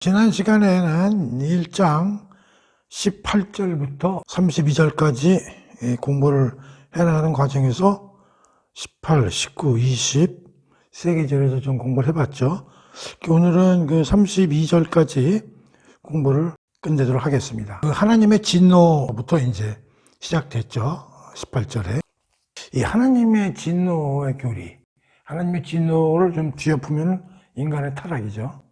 지난 시간에는 1장 18절부터 32절까지 공부를 해나가는 과정에서 18, 19, 20 세 계절에서 좀 공부를 해봤죠. 오늘은 그 32절까지 공부를 끝내도록 하겠습니다. 그 하나님의 진노부터 이제 시작됐죠. 18절에. 이 하나님의 진노의 교리, 하나님의 진노를 좀 뒤엎으면 인간의 타락이죠.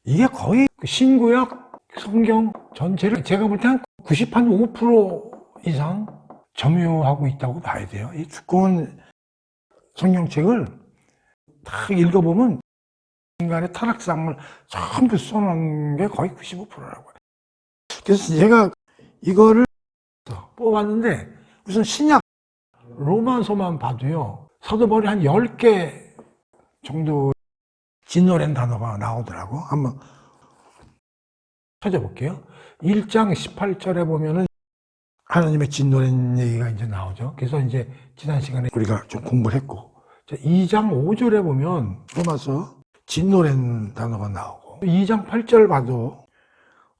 이게 거의 신구약 성경 전체를 제가 볼 때 한 95% 이상 점유하고 있다고 봐야 돼요. 이 두꺼운 성경책을 딱 읽어보면 인간의 타락상을 전부 써놓은 게 거의 95%라고 해요. 그래서 제가 이거를 뽑았는데 무슨 신약 로마서만 봐도요, 사도 바울이 한 10개 정도 진노라는 단어가 나오더라고. 한번 찾아볼게요. 1장 18절에 보면은 하나님의 진노라는 얘기가 이제 나오죠. 그래서 이제 지난 시간에 우리가 좀 공부를 했고, 2장 5절에 보면 로마서 진노라는 단어가 나오고, 2장 8절 봐도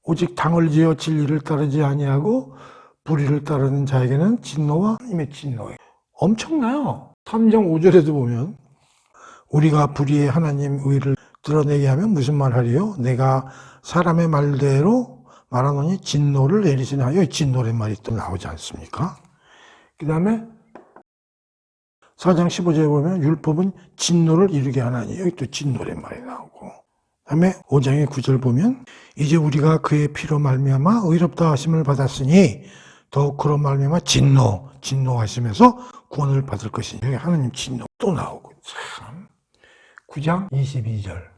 오직 당을 지어 진리를 따르지 아니하고 불의를 따르는 자에게는 진노와 하나님의 진노예요. 엄청나요. 3장 5절에도 보면 우리가 불의의 하나님 의를 드러내게 하면 무슨 말 하리요? 내가 사람의 말대로 말하노니 진노를 내리시나 하여 진노란 말이 또 나오지 않습니까? 그 다음에 4장 15절에 보면 율법은 진노를 이루게 하나니 여기 또 진노란 말이 나오고, 그 다음에 5장의 9절 보면 이제 우리가 그의 피로 말미암아 의롭다 하심을 받았으니 더욱 그로 말미암아 진노하시면서 구원을 받을 것이니 여기 하나님 진노 또 나오고, 참 9장 22절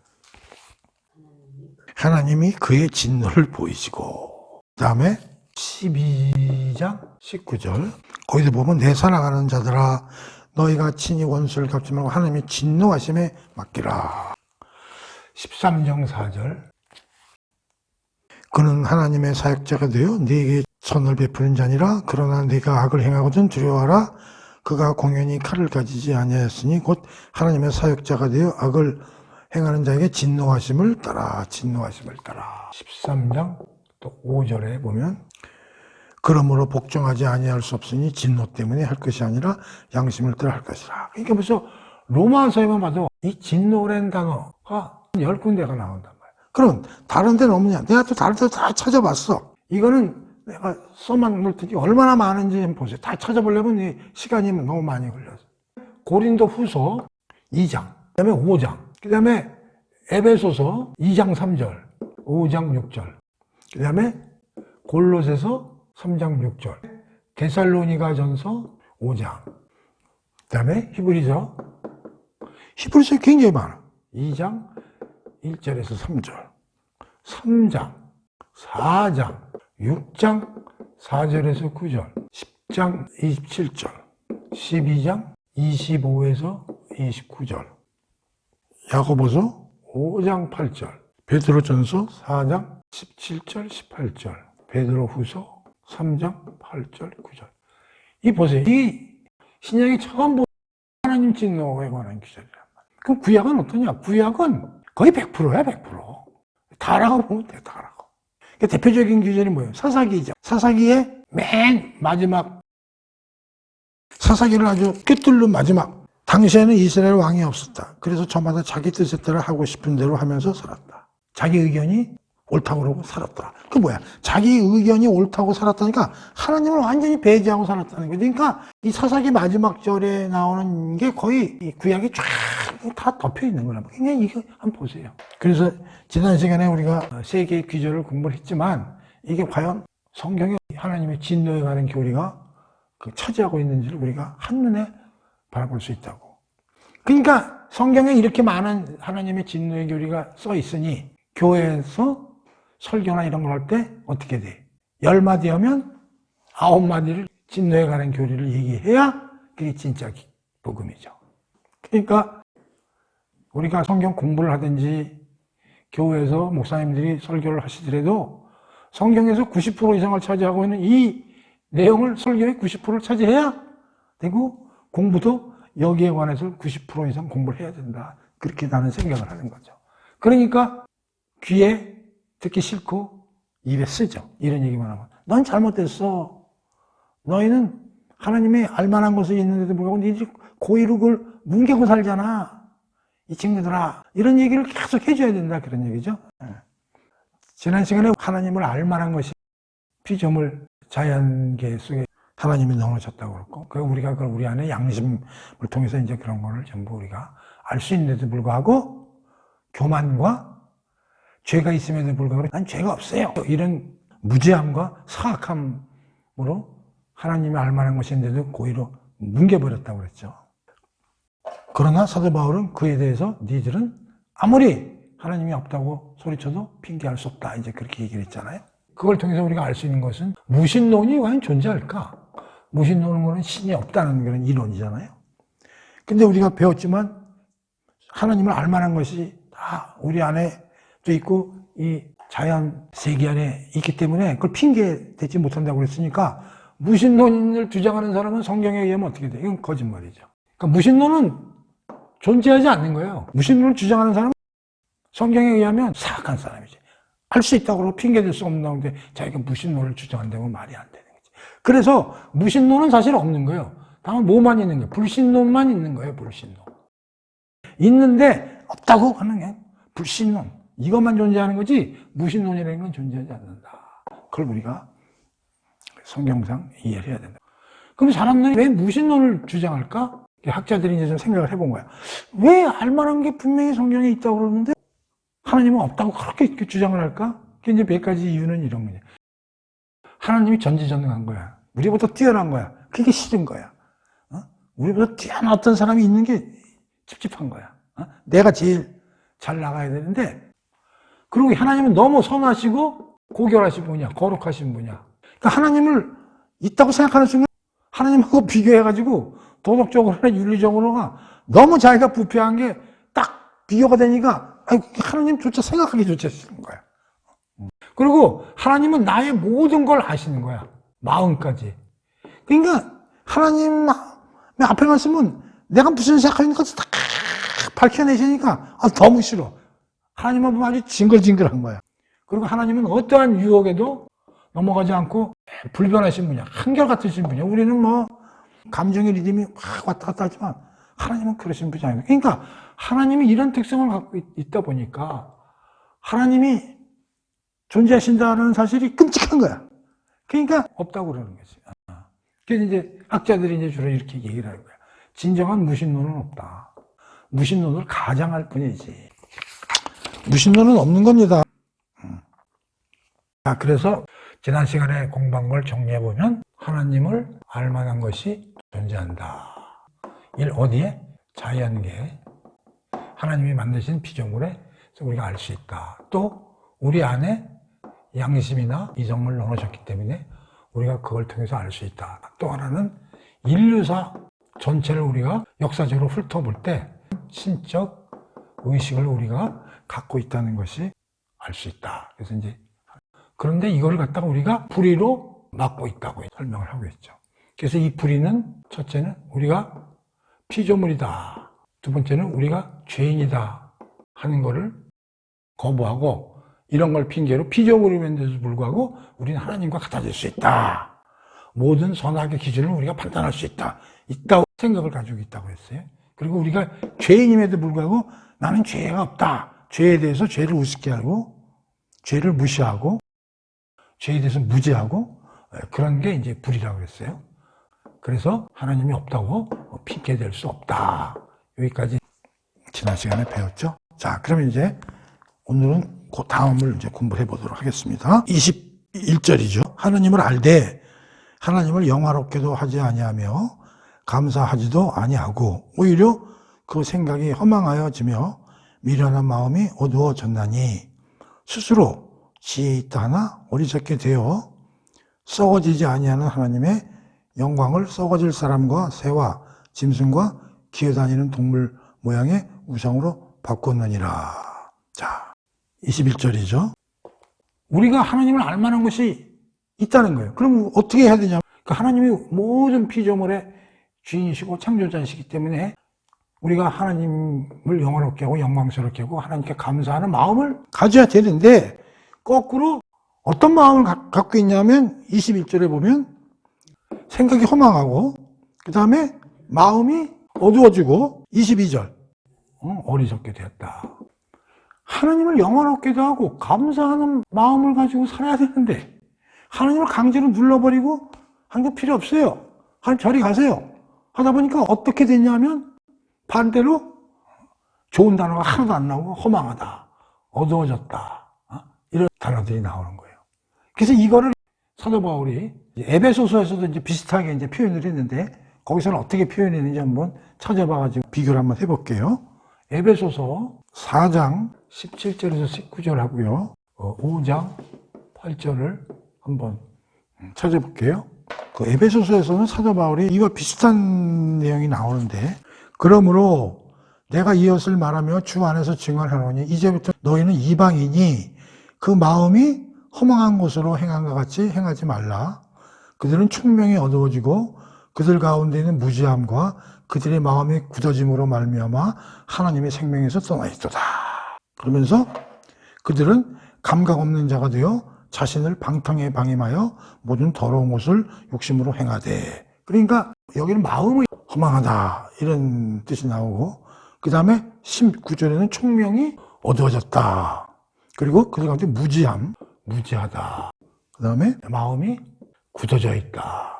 하나님이 그의 진노를 보이시고, 그 다음에 12장 19절 거기서 보면 내 사랑하는 자들아 너희가 친히 원수를 갚지 말고 하나님의 진노하심에 맡기라. 13장 4절 그는 하나님의 사역자가 되어 네게 선을 베푸는 자니라. 그러나 네가 악을 행하거든 두려워하라. 그가 공연히 칼을 가지지 아니하였으니 곧 하나님의 사역자가 되어 악을 행하는 자에게 진노하심을 따라. 13장 또 5절에 보면 그러므로 복종하지 아니할 수 없으니 진노 때문에 할 것이 아니라 양심을 따라 할 것이라. 그러니까 벌써 로마서에만 봐도 이 진노라는 단어가 10군데가 나온단 말이야. 그럼 다른 데는 없느냐? 내가 또 다른 데 다 찾아봤어. 이거는 내가 써만 볼 테니 얼마나 많은지 좀 보세요. 다 찾아보려면 시간이 너무 많이 걸려서. 고린도 후서 2장, 그 다음에 5장, 그 다음에 에베소서 2장 3절, 5장 6절, 그 다음에 골로새서 3장 6절, 데살로니가 전서 5장, 그 다음에 히브리서 굉장히 많아. 2장 1절에서 3절, 3장, 4장, 6장 4절에서 9절, 10장 27절, 12장 25에서 29절, 야고보서 5장 8절, 베드로전서 4장 17절 18절, 베드로후서 3장 8절 9절. 이 보세요. 이 신약이 처음 보는 하나님 진노에 관한 구절이란 말이에요. 그럼 구약은 어떠냐? 구약은 거의 100%야 100%. 다라고 보면 돼. 다라고. 대표적인 규절이 뭐예요? 사사기죠. 사사기의 맨 마지막, 사사기를 아주 꿰뚫는 마지막. 당시에는 이스라엘 왕이 없었다. 그래서 저마다 자기 뜻에 따라 하고 싶은 대로 하면서 살았다. 자기 의견이 옳다고 그러고 살았다. 그 뭐야? 자기 의견이 옳다고 살았다니까 하나님을 완전히 배제하고 살았다는 거지. 그러니까 이 사사기 마지막 절에 나오는 게 거의 이 구약이 쫙 다 덮여 있는 거란 말이에요. 그냥 이거 한번 보세요. 그래서 지난 시간에 우리가 세 개의 규절을 공부를 했지만 이게 과연 성경에 하나님의 진노에 관한 교리가 차지하고 있는지를 우리가 한눈에 바라볼 수 있다고. 그러니까 성경에 이렇게 많은 하나님의 진노의 교리가 써 있으니 교회에서 설교나 이런 걸 할 때 어떻게 돼? 10마디 하면 9마디를 진노에 관한 교리를 얘기해야 그게 진짜 복음이죠. 그러니까 우리가 성경 공부를 하든지 교회에서 목사님들이 설교를 하시더라도 성경에서 90% 이상을 차지하고 있는 이 내용을 설교의 90%를 차지해야 되고, 공부도 여기에 관해서 90% 이상 공부를 해야 된다. 그렇게 나는 생각을 하는 거죠. 그러니까 귀에 듣기 싫고 입에 쓰죠. 이런 얘기만 하면. 넌 잘못됐어. 너희는 하나님의 알만한 것이 있는데도 불구하고 니들이 고의로 그걸 뭉개고 살잖아. 이 친구들아. 이런 얘기를 계속 해줘야 된다. 그런 얘기죠. 지난 시간에 하나님을 알만한 것이 피조물 자연계 속에 하나님이 넣어놓으셨다고 그랬고, 우리가 그걸 우리 안에 양심을 통해서 이제 그런 거를 전부 우리가 알 수 있는데도 불구하고 교만과 죄가 있음에도 불구하고 난 죄가 없어요. 이런 무지함과 사악함으로 하나님이 알만한 것인데도 고의로 뭉개버렸다고 그랬죠. 그러나 사도 바울은 그에 대해서 니들은 아무리 하나님이 없다고 소리쳐도 핑계할 수 없다. 이제 그렇게 얘기를 했잖아요. 그걸 통해서 우리가 알 수 있는 것은 무신론이 과연 존재할까? 무신론은 신이 없다는 그런 이론이잖아요. 근데 우리가 배웠지만 하나님을 알만한 것이 다 우리 안에도 있고 이 자연 세계 안에 있기 때문에 그걸 핑계 대지 못한다고 그랬으니까 무신론을 주장하는 사람은 성경에 의하면 어떻게 돼요? 이건 거짓말이죠. 그러니까 무신론은 존재하지 않는 거예요. 무신론을 주장하는 사람은 성경에 의하면 사악한 사람이지. 할 수 있다고 핑계댈 수 없는데 자기가 무신론을 주장한다고 말이 안 되는 거지. 그래서 무신론은 사실 없는 거예요. 다만 뭐만 있는 거예요? 불신론만 있는 거예요. 불신론. 있는데 없다고 하는 게 불신론. 이것만 존재하는 거지 무신론이라는 건 존재하지 않는다. 그걸 우리가 성경상 이해를 해야 된다. 그럼 사람들이 왜 무신론을 주장할까? 학자들이 이제 좀 생각을 해본 거야. 왜 알만한 게 분명히 성경에 있다고 그러는데 하나님은 없다고 그렇게 주장을 할까? 그게 이제 몇 가지 이유는 이런 거냐. 하나님이 전지전능한 거야. 우리보다 뛰어난 거야. 그게 싫은 거야. 우리보다 뛰어난 어떤 사람이 있는 게 찝찝한 거야. 내가 제일 잘 나가야 되는데, 그리고 하나님은 너무 선하시고 고결하신 분이야. 거룩하신 분이야. 그러니까 하나님을 있다고 생각하는 순간 하나님하고 비교해가지고 도덕적으로나 윤리적으로나 너무 자기가 부패한 게 딱 비교가 되니까 하나님조차 생각하기조차 싫은 거야. 그리고 하나님은 나의 모든 걸 아시는 거야. 마음까지. 그러니까 하나님 앞에 말씀은 내가 무슨 생각하는 것을 다 밝혀내시니까 너무 싫어. 하나님은 아주 징글징글한 거야. 그리고 하나님은 어떠한 유혹에도 넘어가지 않고 불변하신 분이야. 한결같으신 분이야. 우리는 뭐 감정의 리듬이 막 왔다 갔다 하지만 하나님은 그러신 분이 아닙니다. 그러니까 하나님이 이런 특성을 갖고 있다 보니까 하나님이 존재하신다는 사실이 끔찍한 거야. 그러니까 없다고 그러는 거지. 그래서 이제 학자들이 이제 주로 이렇게 얘기를 하는 거야. 진정한 무신론은 없다. 무신론을 가장할 뿐이지. 무신론은 없는 겁니다. 그래서 지난 시간에 공부한 걸 정리해보면 하나님을 알만한 것이 존재한다. 어디에? 자연계. 하나님이 만드신 피조물에 우리가 알 수 있다. 또 우리 안에 양심이나 이성을 넣어주셨기 때문에 우리가 그걸 통해서 알 수 있다. 또 하나는 인류사 전체를 우리가 역사적으로 훑어볼 때 신적 의식을 우리가 갖고 있다는 것이 알 수 있다. 그래서 이제 그런데 이걸 갖다가 우리가 불의로 막고 있다고 설명을 하고 있죠. 그래서 이 불의는 첫째는 우리가 피조물이다. 두 번째는 우리가 죄인이다 하는 것을 거부하고 이런 걸 핑계로 피조물임에도 불구하고 우리는 하나님과 같아질 수 있다. 모든 선악의 기준을 우리가 판단할 수 있다. 있다고 생각을 가지고 있다고 했어요. 그리고 우리가 죄인임에도 불구하고 나는 죄가 없다. 죄에 대해서 죄를 우습게 하고 죄를 무시하고 죄에 대해서 무지하고 그런 게 이제 불이라고 그랬어요. 그래서 하나님이 없다고 핑계댈 수 없다. 여기까지 지난 시간에 배웠죠. 자, 그러면 이제 오늘은 그 다음을 이제 공부해 보도록 하겠습니다. 21절이죠. 하나님을 알되 하나님을 영화롭게도 하지 아니하며 감사하지도 아니하고 오히려 그 생각이 허망하여지며 미련한 마음이 어두워졌나니 스스로 지혜 있다 하나 어리석게 되어 썩어지지 아니하는 하나님의 영광을 썩어질 사람과 새와 짐승과 기어다니는 동물 모양의 우상으로 바꿨느니라. 자, 21절이죠. 우리가 하나님을 알만한 것이 있다는 거예요. 그럼 어떻게 해야 되냐? 그러니까 하나님이 모든 피조물의 주인이시고 창조자이시기 때문에 우리가 하나님을 영화롭게 하고 영광스럽게 하고 하나님께 감사하는 마음을 가져야 되는데 거꾸로 어떤 마음을 갖고 있냐면 21절에 보면 생각이 허망하고 그 다음에 마음이 어두워지고 22절 어리석게 되었다. 하나님을 영원롭게도 하고 감사하는 마음을 가지고 살아야 되는데 하나님을 강제로 눌러버리고 하는 거 필요 없어요. 하나님 저리 가세요. 하다 보니까 어떻게 됐냐면 반대로 좋은 단어가 하나도 안 나오고 허망하다, 어두워졌다, 이런 단어들이 나오는 거예요. 그래서 이거를 사도 바울이 에베소서에서도 이제 비슷하게 이제 표현을 했는데 거기서는 어떻게 표현했는지 한번 찾아봐가지고 비교를 한번 해볼게요. 에베소서 4장 17절에서 19절 하고요. 5장 8절을 한번 찾아볼게요. 그 에베소서에서는 사도 바울이 이와 비슷한 내용이 나오는데 그러므로 내가 이것을 말하며 주 안에서 증언하노니 이제부터 너희는 이방인이 그 마음이 허망한 곳으로 행한 것 같이 행하지 말라. 그들은 총명이 어두워지고 그들 가운데는 무지함과 그들의 마음이 굳어짐으로 말미암아 하나님의 생명에서 떠나 있도다. 그러면서 그들은 감각 없는 자가 되어 자신을 방탕에 방임하여 모든 더러운 것을 욕심으로 행하되. 그러니까 여기는 마음이 허망하다 이런 뜻이 나오고 그 다음에 19절에는 총명이 어두워졌다. 그리고 그들 가운데 무지함, 무지하다. 그 다음에 마음이 굳어져 있다.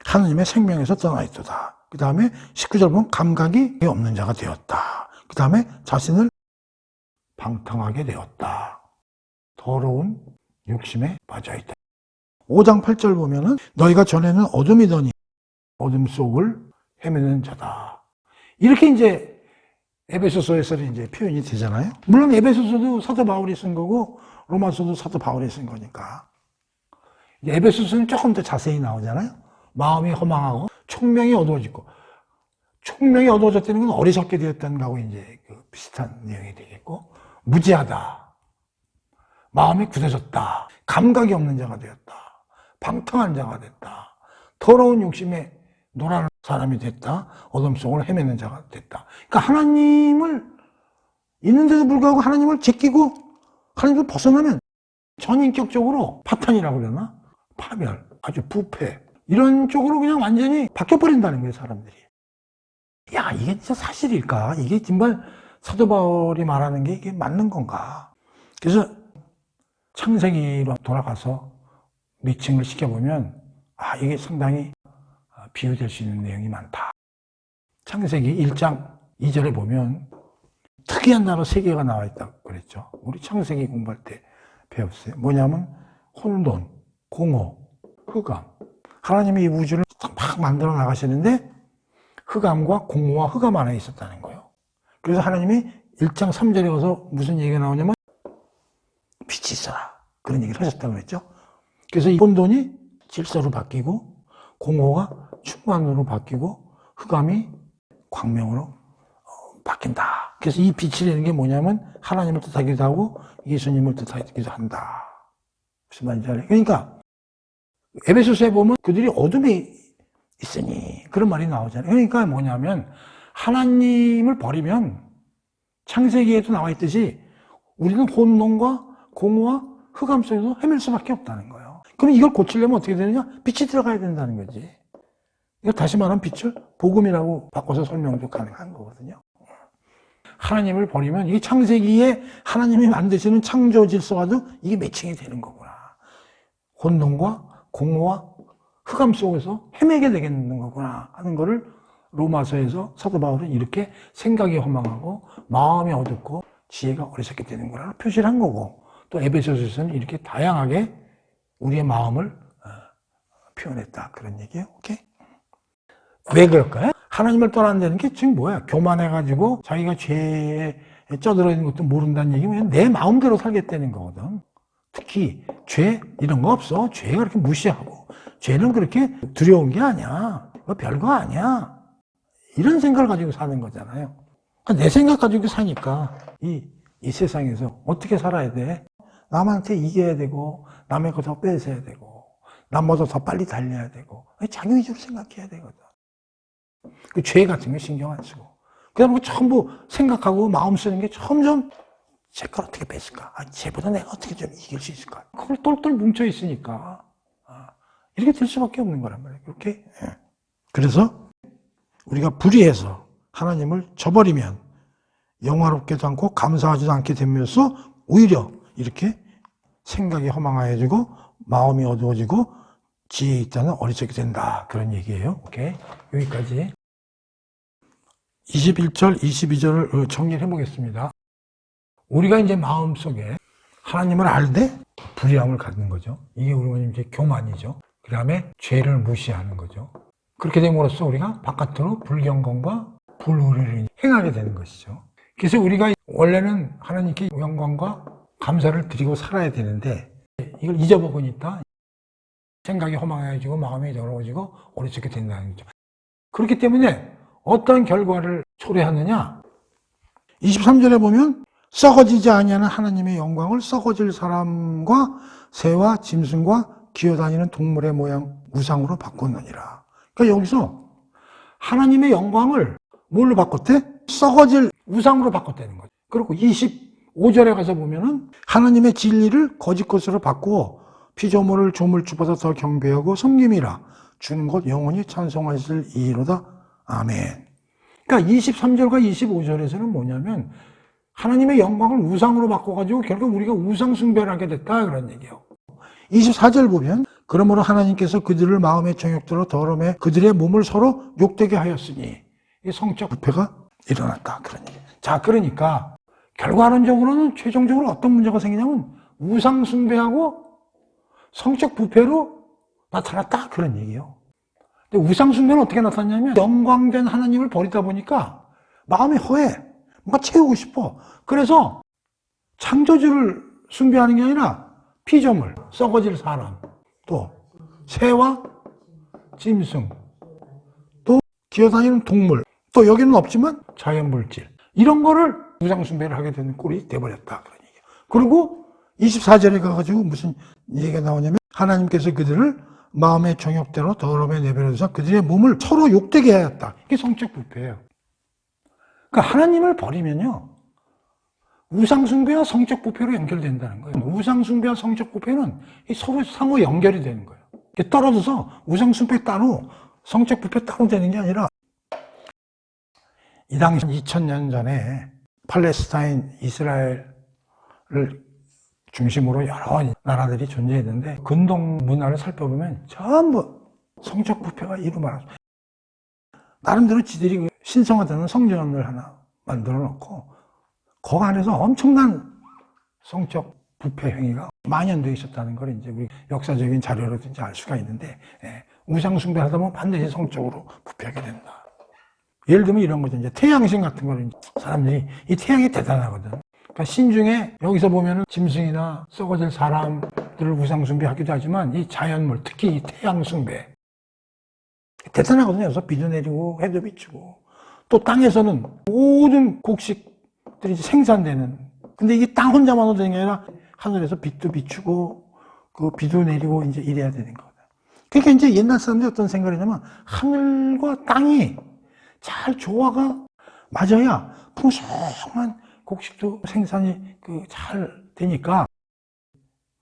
하나님의 생명에서 떠나 있도다. 그 다음에 19절 보면 감각이 없는 자가 되었다. 그 다음에 자신을 방탕하게 되었다. 더러운 욕심에 빠져있다. 5장 8절 보면은 너희가 전에는 어둠이더니 어둠 속을 헤매는 자다. 이렇게 이제 에베소서에서는 이제 표현이 되잖아요. 물론 에베소서도 사도 바울이 쓴 거고 로마서도 사도 바울이 쓴 거니까. 에베소서는 조금 더 자세히 나오잖아요. 마음이 허망하고 총명이 어두워지고 총명이 어두워졌다는 건 어리석게 되었다는 거하고 이제 그 비슷한 내용이 되겠고 무지하다. 마음이 굳어졌다. 감각이 없는 자가 되었다. 방탕한 자가 됐다. 더러운 욕심에 놀아는 사람이 됐다. 어둠 속을 헤매는 자가 됐다. 그러니까 하나님을 있는데도 불구하고 하나님을 제끼고 하나님을 벗어나면 전인격적으로 파탄이라고 그러나 파멸, 아주 부패 이런 쪽으로 그냥 완전히 바뀌어버린다는 거예요, 사람들이. 야, 이게 진짜 사실일까? 이게 정말 사도 바울이 말하는 게 이게 맞는 건가? 그래서 창세기로 돌아가서 미칭을 시켜보면 이게 상당히 비유될 수 있는 내용이 많다. 창세기 1장 2절에 보면 특이한 단어 3개가 나와 있다고 그랬죠. 우리 창세기 공부할 때 배웠어요. 뭐냐면 혼돈, 공허, 흑암. 하나님이 이 우주를 막 만들어 나가시는데 흑암과 공허와 흑암 안에 있었다는 거예요. 그래서 하나님이 1장 3절에 가서 무슨 얘기가 나오냐면 빛이 있어라. 그런 얘기를 하셨다고 그랬죠. 그래서 이 혼돈이 질서로 바뀌고 공허가 충만으로 바뀌고 흑암이 광명으로 바뀐다. 그래서 이 빛이라는 게 뭐냐면 하나님을 뜻하기도 하고 예수님을 뜻하기도 한다. 무슨 말인지 알아요? 그러니까 에베소서에 보면 그들이 어둠에 있으니 그런 말이 나오잖아요. 그러니까 뭐냐면 하나님을 버리면 창세기에도 나와 있듯이 우리는 혼돈과 공허와 흑암 속에서 헤맬 수밖에 없다는 거예요. 그럼 이걸 고치려면 어떻게 되느냐? 빛이 들어가야 된다는 거지. 이거 다시 말하면 빛을 복음이라고 바꿔서 설명도 가능한 거거든요. 하나님을 버리면 이게 창세기에 하나님이 만드시는 창조 질서와도 이게 매칭이 되는 거구나. 혼돈과 공허와 흑암 속에서 헤매게 되겠는 거구나 하는 거를 로마서에서 사도 바울은 이렇게 생각이 허망하고 마음이 어둡고 지혜가 어리석게 되는구나 표시를 한 거고 또 에베소서에서는 이렇게 다양하게 우리의 마음을 표현했다 그런 얘기예요. 오케이? 왜 그럴까요? 하나님을 떠난다는 게 지금 뭐야? 교만해가지고 자기가 죄에 쩌들어 있는 것도 모른다는 얘기면 내 마음대로 살겠다는 거거든. 특히 죄 이런 거 없어. 죄가 그렇게 무시하고 죄는 그렇게 두려운 게 아니야. 별거 아니야. 이런 생각을 가지고 사는 거잖아요. 내 생각 가지고 사니까 이 세상에서 어떻게 살아야 돼? 남한테 이겨야 되고 남의 거 더 뺏어야 되고 남보다 더 빨리 달려야 되고 자기 위주로 생각해야 되거든. 그 죄 같은 거 신경 안 쓰고 그다음에 전부 생각하고 마음 쓰는 게 점점 쟤걸 어떻게 뺐을까? 쟤보다 내가 어떻게 좀 이길 수 있을까? 그걸 똘똘 뭉쳐 있으니까 이렇게 될 수밖에 없는 거란 말이에요. 그렇게. 그래서 우리가 불의해서 하나님을 저버리면 영화롭게도 않고 감사하지도 않게 되면서 오히려 이렇게 생각이 허망해지고 마음이 어두워지고 지혜에 있다는 어리석게 된다. 그런 얘기예요. 오케이. 여기까지. 21절, 22절을 정리를 해보겠습니다. 우리가 이제 마음속에 하나님을 알되 불의함을 갖는 거죠. 이게 우리가 이제 교만이죠. 그 다음에 죄를 무시하는 거죠. 그렇게 됨으로써 우리가 바깥으로 불경건과 불의를 행하게 되는 것이죠. 그래서 우리가 원래는 하나님께 영광과 감사를 드리고 살아야 되는데 이걸 잊어먹으니까 생각이 허망해지고 마음이 더러워지고 어리석게 된다는 거죠. 그렇기 때문에 어떤 결과를 초래하느냐? 23절에 보면 썩어지지 아니하는 하나님의 영광을 썩어질 사람과 새와 짐승과 기어다니는 동물의 모양 우상으로 바꿨느니라. 그러니까 여기서 하나님의 영광을 뭘로 바꿨대? 썩어질 우상으로 바꿨다는 거죠. 그리고 25절에 가서 보면은 하나님의 진리를 거짓 것으로 바꾸어 피조물을 조물주보다 더 경배하고 섬김이라 주는 것 영원히 찬송하실 이로다. 아멘. 그러니까 23절과 25절에서는 뭐냐면 하나님의 영광을 우상으로 바꿔가지고 결국 우리가 우상 숭배를 하게 됐다 그런 얘기예요. 24절 보면 그러므로 하나님께서 그들을 마음의 정욕대로 더러매 그들의 몸을 서로 욕되게 하였으니 이 성적 부패가 일어났다 그런 얘기예요. 자, 그러니까 결과론적으로는 최종적으로 어떤 문제가 생기냐면 우상 숭배하고 성적 부패로 나타났다 그런 얘기예요. 근데 우상 숭배는 어떻게 나타났냐면 영광된 하나님을 버리다 보니까 마음이 허해. 뭔가 채우고 싶어. 그래서 창조주를 숭배하는 게 아니라 피조물, 썩어질 사람, 또 새와 짐승, 또 기어다니는 동물, 또 여기는 없지만 자연물질 이런 거를 우상 숭배를 하게 되는 꼴이 돼버렸다 그런 얘기예요. 그리고 24절에 가가지고 무슨 얘기가 나오냐면 하나님께서 그들을 마음의 정욕대로 더러움에 내버려둬서 그들의 몸을 서로 욕되게 하였다. 이게 성적 부패예요. 그러니까 하나님을 버리면요 우상 숭배와 성적 부패로 연결된다는 거예요. 우상 숭배와 성적 부패는 서로 상호 연결이 되는 거예요. 떨어져서 우상 숭배 따로 성적 부패 따로 되는 게 아니라 이 당시 2000년 전에 팔레스타인, 이스라엘을 중심으로 여러 나라들이 존재했는데 근동 문화를 살펴보면 전부 성적 부패가 이루말았어요. 나름대로 지들이 신성하다는 성전을 하나 만들어 놓고 그 안에서 엄청난 성적 부패 행위가 만연되어 있었다는 걸 이제 우리 역사적인 자료로든지 알 수가 있는데 우상 숭배하다 보면 반드시 성적으로 부패하게 된다. 예를 들면 이런 거죠. 이제 태양신 같은 거를 사람들이 이 태양이 대단하거든. 그러니까 신중에 여기서 보면은 짐승이나 썩어질 사람들을 우상 숭배하기도 하지만 이 자연물, 특히 이 태양 숭배 대단하거든요. 그래서 비도 내리고 해도 비추고 또 땅에서는 모든 곡식들이 생산되는 근데 이게 땅 혼자만으로 되는 게 아니라 하늘에서 빛도 비추고 그 비도 내리고 이제 이래야 되는 거다. 그러니까 이제 옛날 사람들이 어떤 생각을 했냐면 하늘과 땅이 잘 조화가 맞아야 풍성한 곡식도 생산이 잘 되니까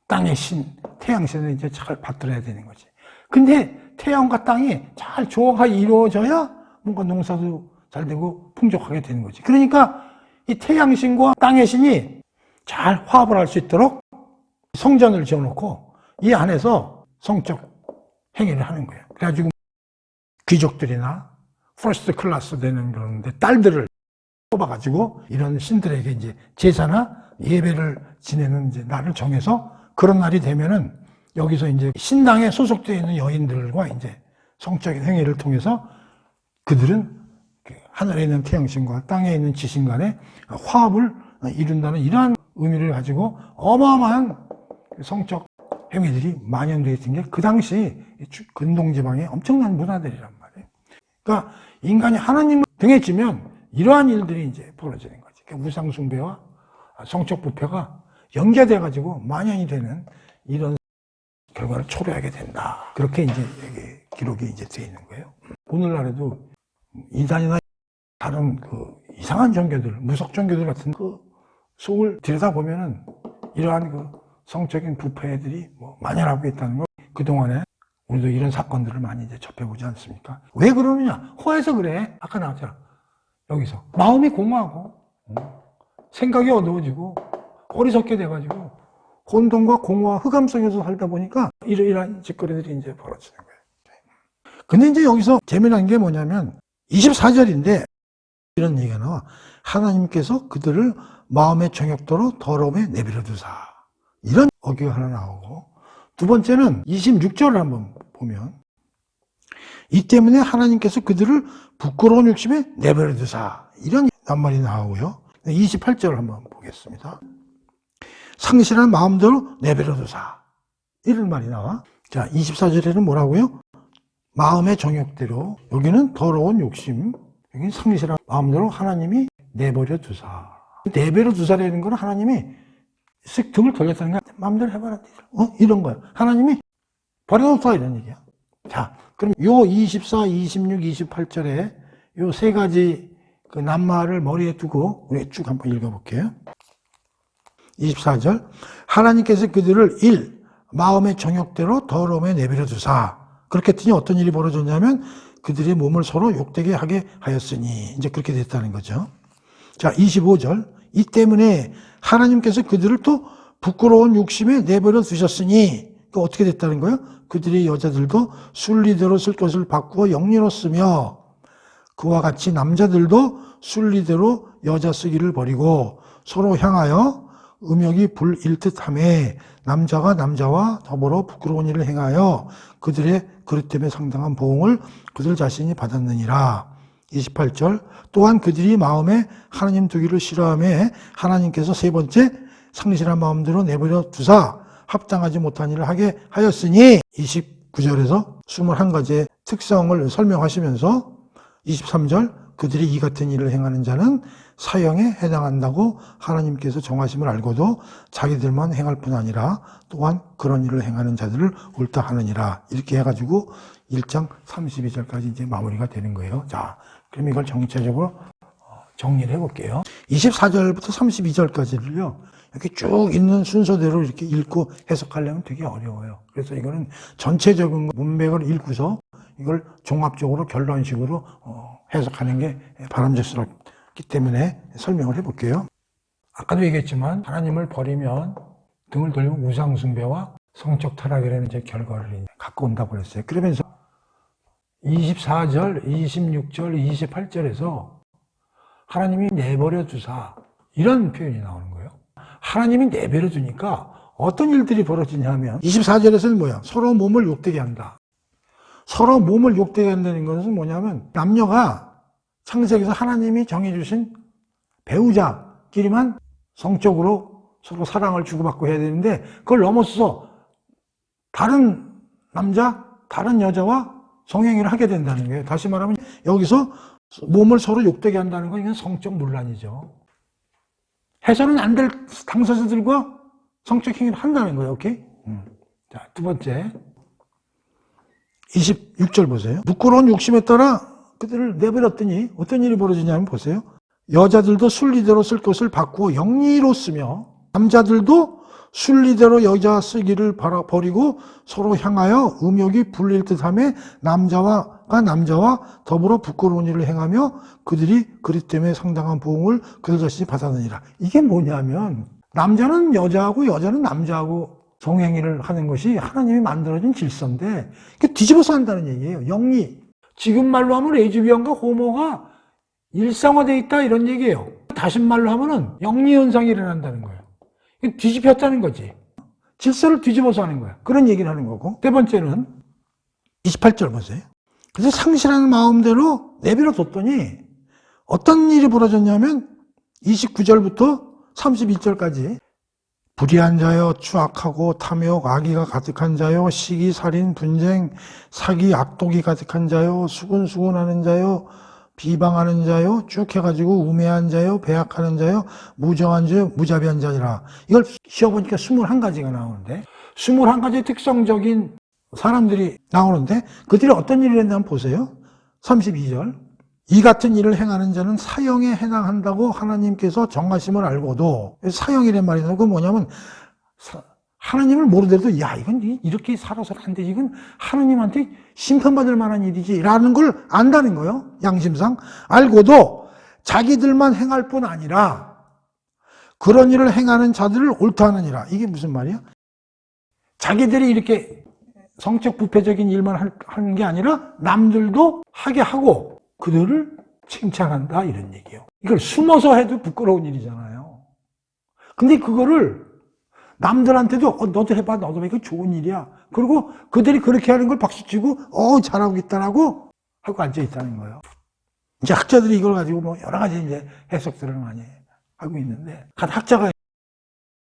땅의 신, 태양신을 이제 잘 받들어야 되는 거지. 근데 태양과 땅이 잘 조화가 이루어져야 뭔가 농사도 잘 되고 풍족하게 되는 거지. 그러니까 이 태양신과 땅의 신이 잘 화합을 할 수 있도록 성전을 지어놓고 이 안에서 성적 행위를 하는 거예요. 그래가지고 귀족들이나 퍼스트 클래스 되는 그런데 딸들을 뽑아가지고 이런 신들에게 이제 제사나 예배를 지내는 이제 날을 정해서 그런 날이 되면은 여기서 이제 신당에 소속되어 있는 여인들과 이제 성적인 행위를 통해서 그들은 하늘에 있는 태양신과 땅에 있는 지신 간의 화합을 이룬다는 이러한 의미를 가지고 어마어마한 성적 행위들이 만연되어 있던 게 그 당시 근동지방의 엄청난 문화들이란 말이에요. 그러니까 인간이 하나님을 등에 지면 이러한 일들이 이제 벌어지는 거지. 그러니까 우상숭배와 성적 부패가 연계돼가지고 만연이 되는 이런 결과를 초래하게 된다. 그렇게 이제 여기 기록이 이제 되어 있는 거예요. 오늘날에도 이단이나 다른 이상한 종교들, 무속 종교들 같은 속을 들여다보면은 이러한 그 성적인 부패들이 만연하고 있다는 걸 그동안에 우리도 이런 사건들을 많이 이제 접해보지 않습니까? 왜 그러느냐? 호에서 그래. 아까 나왔잖아. 여기서. 마음이 공허하고, 생각이 어두워지고, 어리석게 돼가지고, 혼돈과 공허와 흑암 속에서 살다 보니까 이러한 짓거리들이 이제 벌어지는 거예요. 근데 이제 여기서 재미난 게 뭐냐면 24절인데 이런 얘기가 나와. 하나님께서 그들을 마음의 정욕대로 더러움에 내버려 두사. 이런 어기가 하나 나오고, 두 번째는 26절을 한번 보면 이 때문에 하나님께서 그들을 부끄러운 욕심에 내버려 두사. 이런 낱말이 나오고요. 28절을 한번 보겠습니다. 상실한 마음대로 내버려 두사. 이런 말이 나와. 자, 24절에는 뭐라고요? 마음의 정욕대로. 여기는 더러운 욕심. 여기는 상실한 마음대로 하나님이 내버려 두사. 내버려 두사라는 건 하나님이 쓱 등을 돌렸다는 거야. 마음대로 해봐라. 이런 거야. 하나님이 버려놓다 이런 얘기야. 자, 그럼 요 24, 26, 28절에 요 세 가지 그 낱말을 머리에 두고 우리 쭉 한번 읽어볼게요. 24절. 하나님께서 그들을 1. 마음의 정욕대로 더러움에 내버려 두사. 그렇게 했더니 어떤 일이 벌어졌냐면 그들의 몸을 서로 욕되게 하게 하였으니. 이제 그렇게 됐다는 거죠. 자, 25절. 이 때문에 하나님께서 그들을 또 부끄러운 욕심에 내버려 두셨으니. 그 어떻게 됐다는 거예요? 그들의 여자들도 순리대로 쓸 것을 바꾸어 영리로 쓰며 그와 같이 남자들도 순리대로 여자 쓰기를 버리고 서로 향하여 음욕이 불일 듯하며 남자가 남자와 더불어 부끄러운 일을 행하여 그들의 그릇 때문에 상당한 보응을 그들 자신이 받았느니라. 28절. 또한 그들이 마음에 하나님 두기를 싫어하며 하나님께서 세 번째 상실한 마음대로 내버려 두사 합당하지 못한 일을 하게 하였으니. 29절에서 21가지의 특성을 설명하시면서 23절. 그들이 이 같은 일을 행하는 자는 사형에 해당한다고 하나님께서 정하심을 알고도 자기들만 행할 뿐 아니라 또한 그런 일을 행하는 자들을 옳다 하느니라. 이렇게 해가지고 1장 32절까지 이제 마무리가 되는 거예요. 자, 그럼 이걸 전체적으로 정리를 해볼게요. 24절부터 32절까지를요, 이렇게 쭉 있는 순서대로 이렇게 읽고 해석하려면 되게 어려워요. 그래서 이거는 전체적인 문맥을 읽고서 이걸 종합적으로 결론식으로 해석하는 게 바람직스럽기 때문에 설명을 해볼게요. 아까도 얘기했지만 하나님을 버리면 등을 돌리면 우상숭배와 성적 타락이라는 이제 결과를 갖고 온다고 그랬어요. 그러면서 24절, 26절, 28절에서 하나님이 내버려 두사 이런 표현이 나오는 거예요. 하나님이 내버려 두니까 어떤 일들이 벌어지냐면 24절에서는 뭐야? 서로 몸을 욕되게 한다. 서로 몸을 욕되게 한다는 것은 뭐냐면 남녀가 창세기에서 하나님이 정해주신 배우자끼리만 성적으로 서로 사랑을 주고받고 해야 되는데 그걸 넘어서서 다른 남자, 다른 여자와 성행위를 하게 된다는 거예요. 다시 말하면 여기서 몸을 서로 욕되게 한다는 건 이건 성적 문란이죠. 해서는 안 될 당사자들과 성적 행위를 한다는 거예요. 오케이? 자, 두 번째 26절 보세요. 부끄러운 욕심에 따라 그들을 내버렸더니 어떤 일이 벌어지냐면 보세요. 여자들도 순리대로 쓸 것을 바꾸어 영리로 쓰며 남자들도 순리대로 여자 쓰기를 버리고 서로 향하여 음욕이 불릴 듯하며 남자와 더불어 부끄러운 일을 행하며 그들이 그리 때문에 상당한 보응을 그들 자신이 받았느니라. 이게 뭐냐면 남자는 여자하고 여자는 남자하고 성행위를 하는 것이 하나님이 만들어진 질서인데 뒤집어서 한다는 얘기예요. 영리. 지금 말로 하면 레즈비언과 호모가 일상화되어 있다 이런 얘기예요. 다시 말로 하면은 영리 현상이 일어난다는 거예요. 뒤집혔다는 거지. 질서를 뒤집어서 하는 거야. 그런 얘기를 하는 거고. 세 번째는 28절 보세요. 그래서 상실한 마음대로 내버려 뒀더니 어떤 일이 벌어졌냐면 29절부터 31절까지 불의한 자여, 추악하고 탐욕, 악의가 가득한 자여, 시기, 살인, 분쟁, 사기, 악독이 가득한 자여, 수군수군하는 자여, 비방하는 자요, 쭉 해가지고 우매한 자요, 배약하는 자요, 무정한 자요, 무자비한 자니라. 이걸 쉬어보니까 21가지가 나오는데 21가지 특성적인 사람들이 나오는데 그들이 어떤 일을 했나 한번 보세요. 32절 이 같은 일을 행하는 자는 사형에 해당한다고 하나님께서 정하심을 알고도, 사형이란 말이죠. 그건 뭐냐면 하나님을 모르더라도 야 이건 이렇게 살아서는 안 되지, 이건 하나님한테 심판받을 만한 일이지 라는 걸 안다는 거예요. 양심상 알고도 자기들만 행할 뿐 아니라 그런 일을 행하는 자들을 옳다 하느니라. 이게 무슨 말이야? 자기들이 이렇게 성적 부패적인 일만 하는 게 아니라 남들도 하게 하고 그들을 칭찬한다, 이런 얘기예요. 이걸 숨어서 해도 부끄러운 일이잖아요. 근데 그거를 남들한테도 너도 해봐, 너도 해봐, 이거 좋은 일이야. 그리고 그들이 그렇게 하는 걸 박수치고 잘하고 있다라고 하고 앉아있다는 거예요. 이제 학자들이 이걸 가지고 뭐 여러 가지 이제 해석들을 많이 하고 있는데, 한 학자가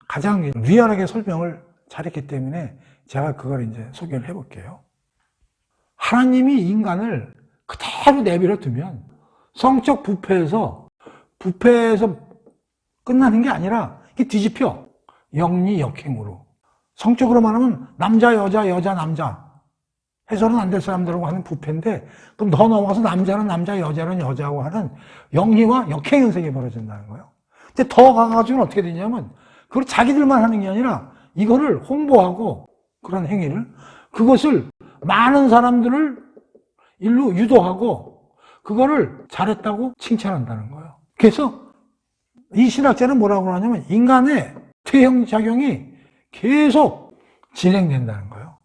가장 리얼하게 설명을 잘했기 때문에 제가 그걸 이제 소개를 해볼게요. 하나님이 인간을 그대로 내버려 두면 성적 부패에서 끝나는 게 아니라 이게 뒤집혀. 영리 역행으로. 성적으로 말하면 남자, 여자, 여자, 남자. 해서는 안 될 사람들하고 하는 부패인데, 그럼 더 넘어가서 남자는 남자, 여자는 여자하고 하는 영리와 역행 현상이 벌어진다는 거예요. 근데 더 가가지고는 어떻게 되냐면, 그걸 자기들만 하는 게 아니라 이거를 홍보하고 그런 행위를, 그것을 많은 사람들을 일로 유도하고 그거를 잘했다고 칭찬한다는 거예요. 그래서 이 신학자는 뭐라고 하냐면 인간의 퇴행작용이 계속 진행된다는 거예요.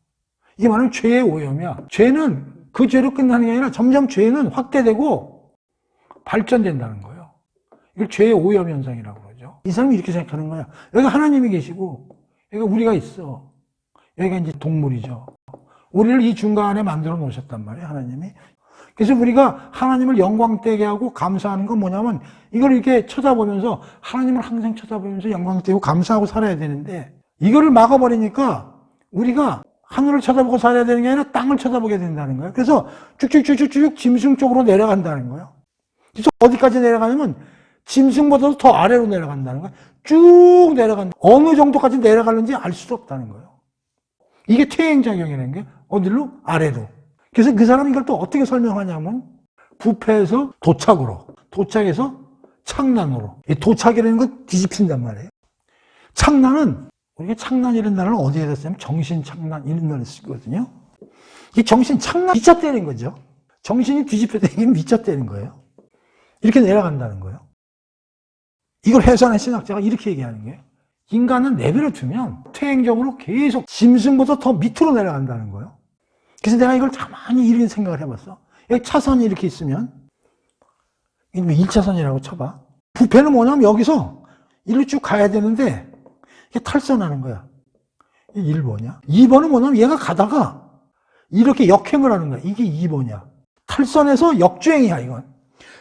이게 말하면 죄의 오염이야. 죄는 그 죄로 끝나는 게 아니라 점점 죄는 확대되고 발전된다는 거예요. 이걸 죄의 오염 현상이라고 그러죠. 이 사람이 이렇게 생각하는 거야. 여기가 하나님이 계시고 여기가 우리가 있어. 여기가 이제 동물이죠. 우리를 이 중간에 만들어 놓으셨단 말이에요, 하나님이. 그래서 우리가 하나님을 영광되게 하고 감사하는 건 뭐냐면 이걸 이렇게 쳐다보면서, 하나님을 항상 쳐다보면서 영광되고 감사하고 살아야 되는데, 이거를 막아버리니까 우리가 하늘을 쳐다보고 살아야 되는 게 아니라 땅을 쳐다보게 된다는 거예요. 그래서 쭉쭉쭉쭉쭉 짐승 쪽으로 내려간다는 거예요. 그래서 어디까지 내려가냐면 짐승보다도 더 아래로 내려간다는 거예요. 쭉 내려간다. 어느 정도까지 내려가는지 알 수 없다는 거예요. 이게 퇴행작용이라는 게 어디로? 아래로. 그래서 그 사람이 이걸 또 어떻게 설명하냐면 부패에서 도착으로, 도착에서 창난으로. 이 도착이라는 건 뒤집힌단 말이에요. 창난은, 우리가 창난이라는 단어를 어디에다 쓰냐면 정신창난 이런 단어를 쓰거든요. 이 정신창난, 미쳤다는 거죠. 정신이 뒤집혀되는 게 미쳤다는 거예요. 이렇게 내려간다는 거예요. 이걸 해석하는 신학자가 이렇게 얘기하는 거예요. 인간은 내버려 두면 퇴행적으로 계속 짐승보다 더 밑으로 내려간다는 거예요. 그래서 내가 이걸 가만히 이렇게 생각을 해봤어. 여기 차선이 이렇게 있으면, 1차선이라고 쳐봐. 부패는 뭐냐면 여기서 일로 쭉 가야 되는데 이게 탈선하는 거야. 이게 1번이야. 2번은 뭐냐면 얘가 가다가 이렇게 역행을 하는 거야. 이게 2번이야. 탈선해서 역주행이야, 이건.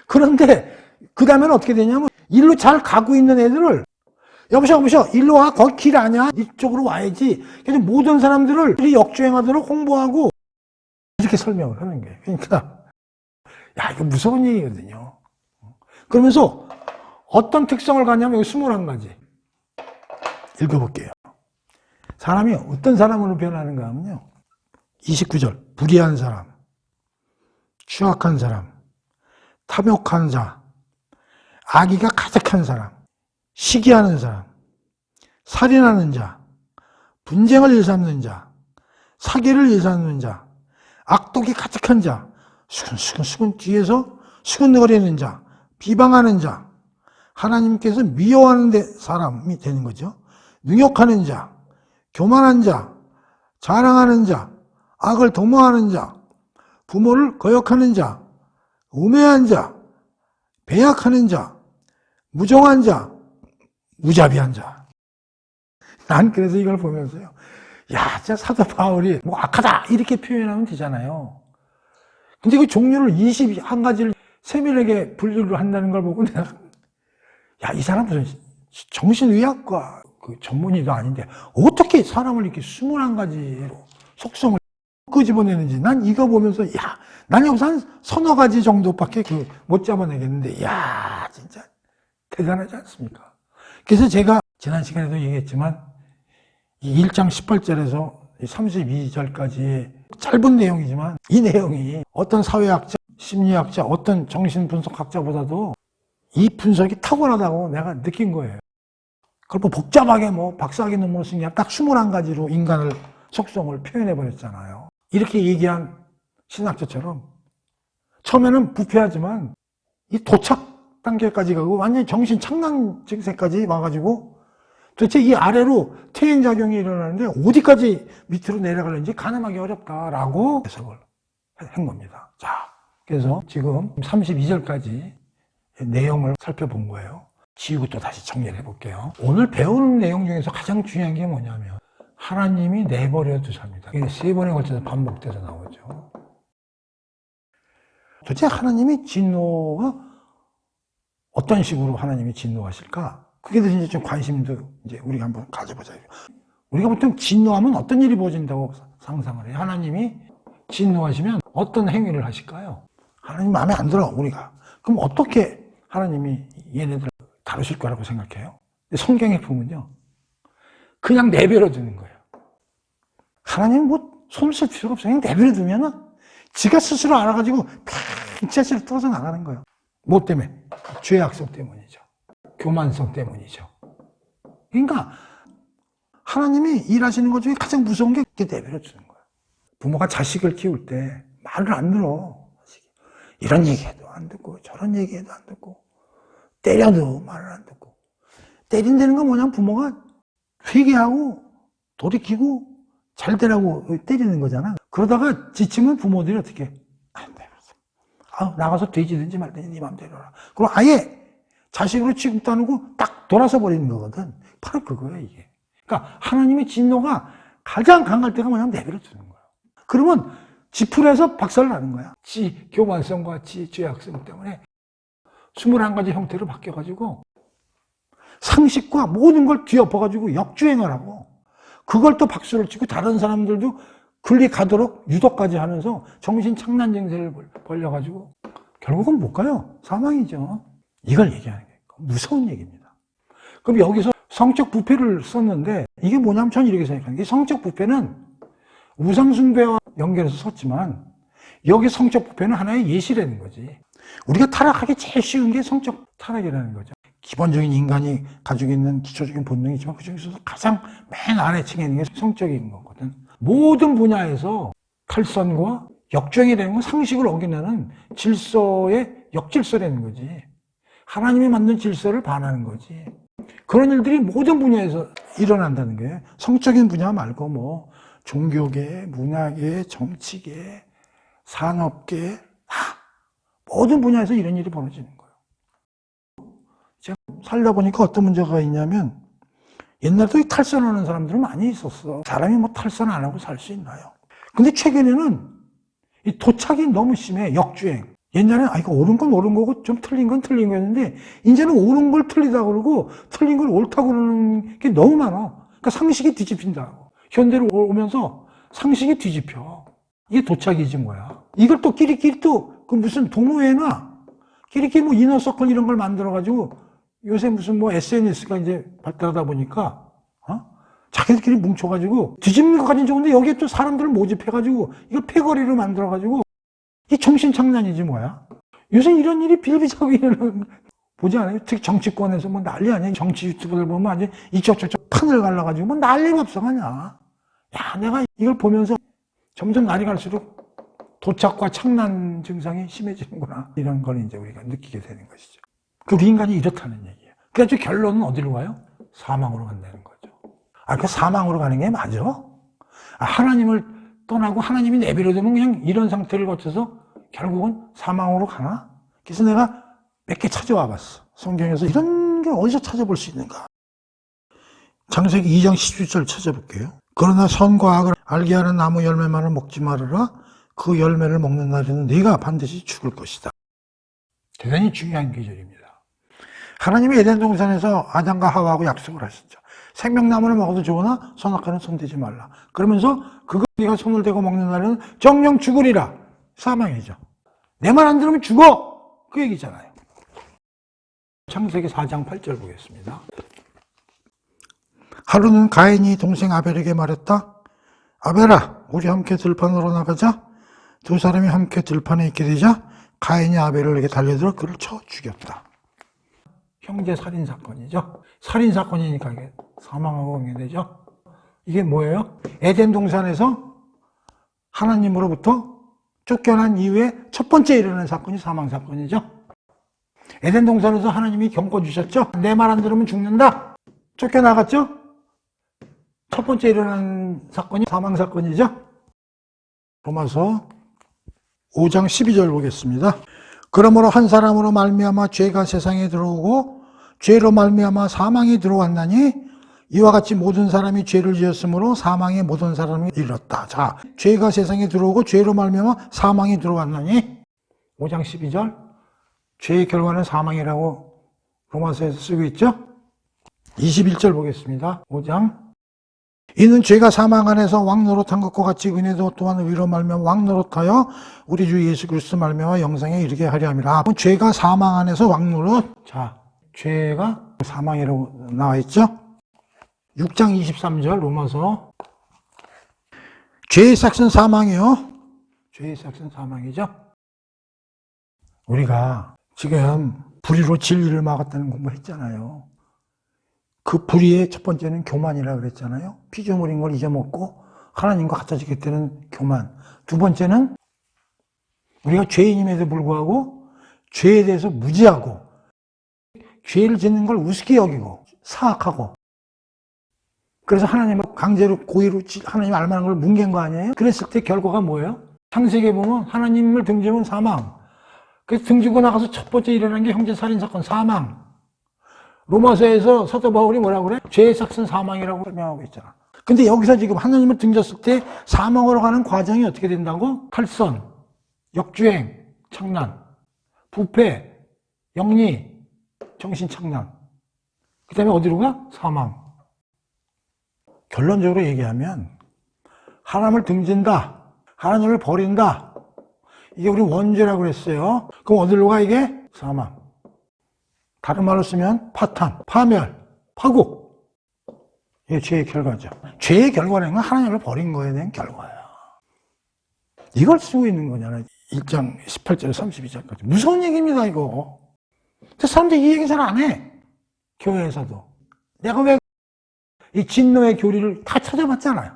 그런데 그 다음에는 어떻게 되냐면 일로 잘 가고 있는 애들을 여보셔, 일로 와. 거기 길 아니야. 이쪽으로 와야지. 그래서 모든 사람들을 역주행하도록 홍보하고 이렇게 설명을 하는 거예요. 그러니까 야, 이거 무서운 얘기거든요. 그러면서 어떤 특성을 갖냐면 여기 21가지 읽어볼게요. 사람이 어떤 사람으로 변하는가 하면요, 29절 불의한 사람, 추악한 사람, 탐욕한 자, 악의가 가득한 사람, 시기하는 사람, 살인하는 자, 분쟁을 일삼는 자, 사기를 일삼는 자, 악독이 가득한 자, 수근수근 뒤에서 수근거리는 자, 비방하는 자, 하나님께서 미워하는 사람이 되는 거죠. 능욕하는 자, 교만한 자, 자랑하는 자, 악을 도모하는 자, 부모를 거역하는 자, 우매한 자, 배약하는 자, 무정한 자, 무자비한 자. 난 그래서 이걸 보면서요, 야, 진짜 사도 바울이 뭐 악하다 이렇게 표현하면 되잖아요. 근데 그 종류를 21가지를 세밀하게 분류를 한다는 걸 보고 내가, 야, 이 사람 무슨 정신의학과 그 전문의도 아닌데 어떻게 사람을 이렇게 21가지로 속성을 끄집어내는지, 난 이거 보면서, 야, 난 여기서 한 서너 가지 정도밖에 못 잡아내겠는데, 야, 진짜 대단하지 않습니까? 그래서 제가 지난 시간에도 얘기했지만 이 1장 18절에서 32절까지 짧은 내용이지만 이 내용이 어떤 사회학자, 심리학자, 어떤 정신분석학자보다도 이 분석이 탁월하다고 내가 느낀 거예요. 그걸 뭐 복잡하게 박사학위 논문을 쓴 게 아니라 딱 21가지로 인간을, 속성을 표현해버렸잖아요. 이렇게 얘기한 신학자처럼 처음에는 부패하지만 이 도착 단계까지 가고 완전히 정신 착란 증세까지 와가지고 도대체 이 아래로 퇴행작용이 일어나는데 어디까지 밑으로 내려가는지 가늠하기 어렵다라고 해석을 한 겁니다. 자, 그래서 지금 32절까지 내용을 살펴본 거예요. 지우고 또 다시 정리를 해볼게요. 오늘 배우는 내용 중에서 가장 중요한 게 뭐냐면 하나님이 내버려 두십니다. 이게 3번에 걸쳐서 반복돼서 나오죠. 도대체 하나님이 진노가 어떤 식으로 하나님이 진노하실까? 그게 대해서 이제 좀 관심도 이제 우리가 한번 가져보자. 우리가 보통 진노하면 어떤 일이 벌어진다고 상상을 해요? 하나님이 진노하시면 어떤 행위를 하실까요? 하나님 마음에 안 들어, 우리가. 그럼 어떻게 하나님이 얘네들을 다루실 거라고 생각해요? 성경에 보면요, 그냥 내버려 두는 거예요. 하나님 손을 쓸 필요가 없어요. 그냥 내버려 두면은 지가 스스로 알아가지고 팽차치로 떨어져 나가는 거예요. 뭐 때문에? 죄악성 때문이죠. 교만성 때문이죠. 그러니까 하나님이 일하시는 것 중에 가장 무서운 게 내버려 두는 거예요. 부모가 자식을 키울 때 말을 안 들어. 이런 얘기해도 안 듣고 저런 얘기해도 안 듣고 때려도 말을 안 듣고. 때린다는 건 뭐냐면 부모가 회개하고 돌이키고 잘 되라고 때리는 거잖아. 그러다가 지치면 부모들이 어떻게 해? 안 돼. 나가서 돼지든지 말든지 네 맘대로 해라. 그럼 아예 자식으로 취급도 안 하고 딱 돌아서 버리는 거거든. 바로 그거야, 이게. 그러니까 하나님의 진노가 가장 강할 때가 뭐냐면 내버려 두는 거야. 그러면 지풀에서 박살 나는 거야. 교만성과 죄악성 때문에 21가지 형태로 바뀌어가지고 상식과 모든 걸 뒤엎어가지고 역주행을 하고 그걸 또 박수를 치고 다른 사람들도 그리 가도록 유도까지 하면서 정신 착란 증세를 벌려가지고 결국은 못 가요. 사망이죠. 이걸 얘기하는 거예요. 무서운 얘기입니다. 그럼 여기서 성적 부패를 썼는데 이게 뭐냐면 전 이렇게 생각하는 게 성적 부패는 우상숭배와 연결해서 썼지만 여기 성적 부패는 하나의 예시라는 거지. 우리가 타락하기 제일 쉬운 게 성적 타락이라는 거죠. 기본적인 인간이 가지고 있는 기초적인 본능이지만 그 중에서도 가장 맨 아래층에 있는 게 성적인 거거든. 모든 분야에서 탈선과 역주행이 되는 건 상식을 어기는 질서의 역질서라는 거지. 하나님이 만든 질서를 반하는 거지. 그런 일들이 모든 분야에서 일어난다는 거예요. 성적인 분야 말고 종교계, 문화계, 정치계, 산업계, 모든 분야에서 이런 일이 벌어지는 거예요. 제가 살다 보니까 어떤 문제가 있냐면 옛날에도 탈선하는 사람들은 많이 있었어. 사람이 탈선 안 하고 살 수 있나요? 근데 최근에는 이 도착이 너무 심해. 역주행. 옛날에는 이거 옳은 건 옳은 거고 좀 틀린 건 틀린 거였는데 이제는 옳은 걸 틀리다 그러고 틀린 걸 옳다고 그러는 게 너무 많아. 그러니까 상식이 뒤집힌다고. 현대로 오면서 상식이 뒤집혀. 이게 도착이지 뭐야. 이걸 또 끼리끼리 또 그 무슨 동호회나 끼리끼리 이너서클 이런 걸 만들어가지고 요새 무슨 SNS가 이제 발달하다 보니까 자기들끼리 뭉쳐가지고 뒤집는 것까지는 좋은데 여기에 또 사람들을 모집해가지고 이거 패거리로 만들어가지고 이 정신착란이지 뭐야. 요새 이런 일이 비일비재하고 일어나는 보지 않아요? 특히 정치권에서 난리 아니야. 정치 유튜브들 보면 완전 이쪽 저쪽 판을 갈라가지고 난리가 없어 그냥. 야, 내가 이걸 보면서 점점 날이 갈수록 도착과 착란 증상이 심해지는구나. 이런 걸 이제 우리가 느끼게 되는 것이죠. 우리 인간이 이렇다는 얘기예요. 그래서 결론은 어디로 가요? 사망으로 간다는 거죠. 그 사망으로 가는 게 맞아? 하나님을 떠나고 하나님이 내버려두면 그냥 이런 상태를 거쳐서 결국은 사망으로 가나? 그래서 내가 몇 개 찾아와 봤어. 성경에서 이런 게 어디서 찾아볼 수 있는가? 창세기 2장 17절 찾아볼게요. 그러나 선과 악을 알게 하는 나무 열매만을 먹지 말아라. 그 열매를 먹는 날에는 네가 반드시 죽을 것이다. 대단히 중요한 계절입니다. 하나님이 에덴 동산에서 아담과 하와하고 약속을 하셨죠. 생명나무를 먹어도 좋으나 선악과는 손대지 말라. 그러면서 그거 네가 손을 대고 먹는 날에는 정령 죽으리라. 사망이죠. 내 말 안 들으면 죽어. 그 얘기잖아요. 창세기 4장 8절 보겠습니다. 하루는 가인이 동생 아벨에게 말했다. 아벨아, 우리 함께 들판으로 나가자. 두 사람이 함께 들판에 있게 되자 가인이 아벨을 달려들어 그를 쳐 죽였다. 형제 살인 사건이죠. 살인 사건이니까 이게 사망하고 연결되죠. 이게 뭐예요? 에덴 동산에서 하나님으로부터 쫓겨난 이후에 첫 번째 일어난 사건이 사망 사건이죠. 에덴 동산에서 하나님이 경고 주셨죠. 내 말 안 들으면 죽는다. 쫓겨나갔죠. 첫 번째 일어난 사건이 사망 사건이죠. 로마서 5장 12절 보겠습니다. 그러므로 한 사람으로 말미암아 죄가 세상에 들어오고 죄로 말미암아 사망이 들어왔나니 이와 같이 모든 사람이 죄를 지었으므로 사망에 모든 사람이 이르렀다. 자, 죄가 세상에 들어오고 죄로 말미암아 사망이 들어왔나니 5장 12절 죄의 결과는 사망이라고 로마서에서 쓰고 있죠. 21절 보겠습니다. 5장 이는 죄가 사망 안에서 왕노릇한 것과 같이 은혜도 또한 의로 말미암아 왕노릇하여 우리 주 예수 그리스도 말미암아 영생에 이르게 하려 함이라. 죄가 사망 안에서 왕노릇. 자, 죄가 사망이라고 나와 있죠. 6장 23절 로마서 죄의 삭은 사망이요. 죄의 삭은 사망이죠. 우리가 지금 불의로 진리를 막았다는 공부했잖아요. 그 불의의 첫 번째는 교만이라고 그랬잖아요. 피조물인 걸 잊어먹고 하나님과 같아지겠다는 교만. 두 번째는 우리가 죄인임에도 불구하고 죄에 대해서 무지하고 죄를 짓는 걸 우습게 여기고 사악하고 그래서 하나님을 강제로 고의로 하나님 알만한 걸 뭉갠 거 아니에요? 그랬을 때 결과가 뭐예요? 창세기에 보면 하나님을 등지면 사망. 그래서 등지고 나가서 첫 번째 일어난 게 형제살인사건 사망. 로마서에서 사도 바울이 뭐라고 그래? 죄의 삭은 사망이라고 설명하고 있잖아. 근데 여기서 지금 하나님을 등졌을 때 사망으로 가는 과정이 어떻게 된다고? 탈선, 역주행, 창난, 부패, 영리, 정신착란. 그 다음에 어디로 가? 사망. 결론적으로 얘기하면 하나님을 등진다, 하나님을 버린다. 이게 우리 원죄라고 그랬어요. 그럼 어디로 가 이게? 사망. 다른 말로 쓰면 파탄, 파멸, 파국. 이게 죄의 결과죠. 죄의 결과라는 건 하나님을 버린 거에 대한 결과야. 이걸 쓰고 있는 거잖아요. 1장 18절 32절까지. 무서운 얘기입니다, 이거. 근데 사람들이 이 얘기 잘 안 해. 교회에서도. 내가 왜 이 진노의 교리를 다 찾아봤잖아요.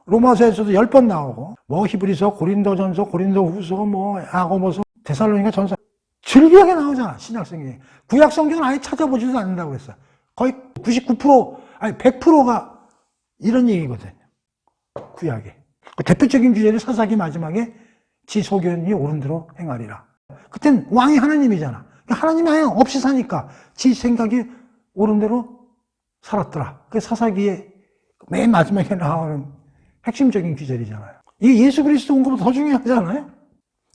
로마서에서도 10번 나오고, 뭐 히브리서, 고린도전서, 고린도후서, 뭐 야고보서, 데살로니가 전서. 즐비하게 나오잖아, 신약성경에. 구약성경은 아예 찾아보지도 않는다고 했어요. 거의 99%, 아니 100%가 이런 얘기거든요. 구약에. 그 대표적인 주제를 사사기 마지막에 지 소견이 옳은 대로 행하리라. 그땐 왕이 하나님이잖아. 하나님이 아예 없이 사니까 지 생각이 옳은 대로 살았더라. 그게 사사기의 맨 마지막에 나오는 핵심적인 구절이잖아요. 이게 예수 그리스도 온 것보다 더 중요하잖아요.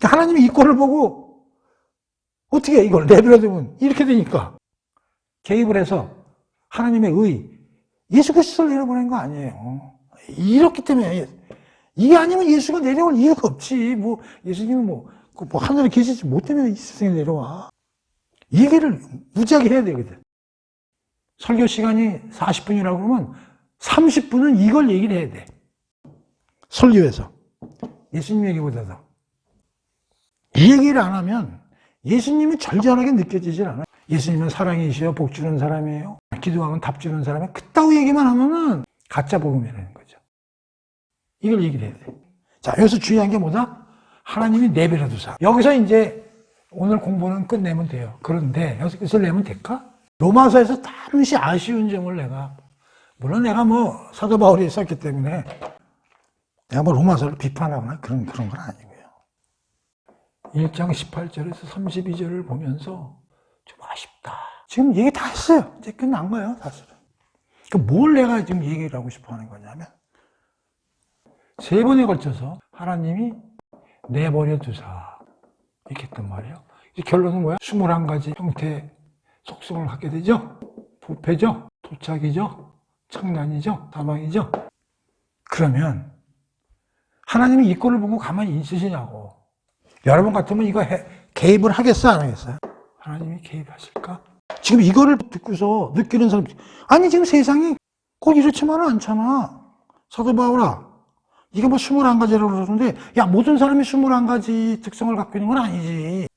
하나님이 이 꼴을 보고 어떻게 이걸 내버려두면 이렇게 되니까 개입을 해서 하나님의 의, 예수 그리스도를 내려보낸 거 아니에요. 이렇기 때문에 이게 아니면 예수가 내려올 이유가 없지. 뭐 예수님은 뭐 하늘에 계시지 못하면 이 세상에 내려와. 이 얘기를 무지하게 해야 되거든. 설교 시간이 40분이라고 그러면 30분은 이걸 얘기를 해야 돼. 설교에서. 예수님 얘기보다도. 이 얘기를 안 하면 예수님이 절절하게 느껴지질 않아요. 예수님은 사랑이시여 복 주는 사람이에요. 기도하면 답 주는 사람이에요. 그따위 얘기만 하면은 가짜 복음이라는 거죠. 이걸 얘기를 해야 돼. 자, 여기서 중요한 게 뭐다? 하나님이 내버려 두사. 여기서 이제 오늘 공부는 끝내면 돼요. 그런데 여기서 끝을 내면 될까? 로마서에서 잠시 아쉬운 점을 물론 내가 뭐 사도 바울이 썼기 때문에 내가 뭐 로마서를 비판하거나 그런 건 아니고요. 1장 18절에서 32절을 보면서 좀 아쉽다. 지금 얘기 다 했어요. 이제 끝난 거예요, 사실은. 뭘 내가 지금 얘기를 하고 싶어 하는 거냐면 3번에 걸쳐서 하나님이 내버려 두사 이렇게 했단 말이에요. 이제 결론은 뭐야? 21가지 형태의 속성을 갖게 되죠. 부패죠, 도착이죠, 창난이죠, 사망이죠. 그러면 하나님이 이 꼴을 보고 가만히 있으시냐고. 여러분 같으면 이거 개입을 하겠어, 안 하겠어요? 하나님이 개입하실까? 지금 이거를 듣고서 느끼는 사람, 아니 지금 세상이 꼭 이렇지만은 않잖아. 사도 바울아, 이게 뭐 21가지라고 그러는데, 야, 모든 사람이 21가지 특성을 갖고 있는 건 아니지.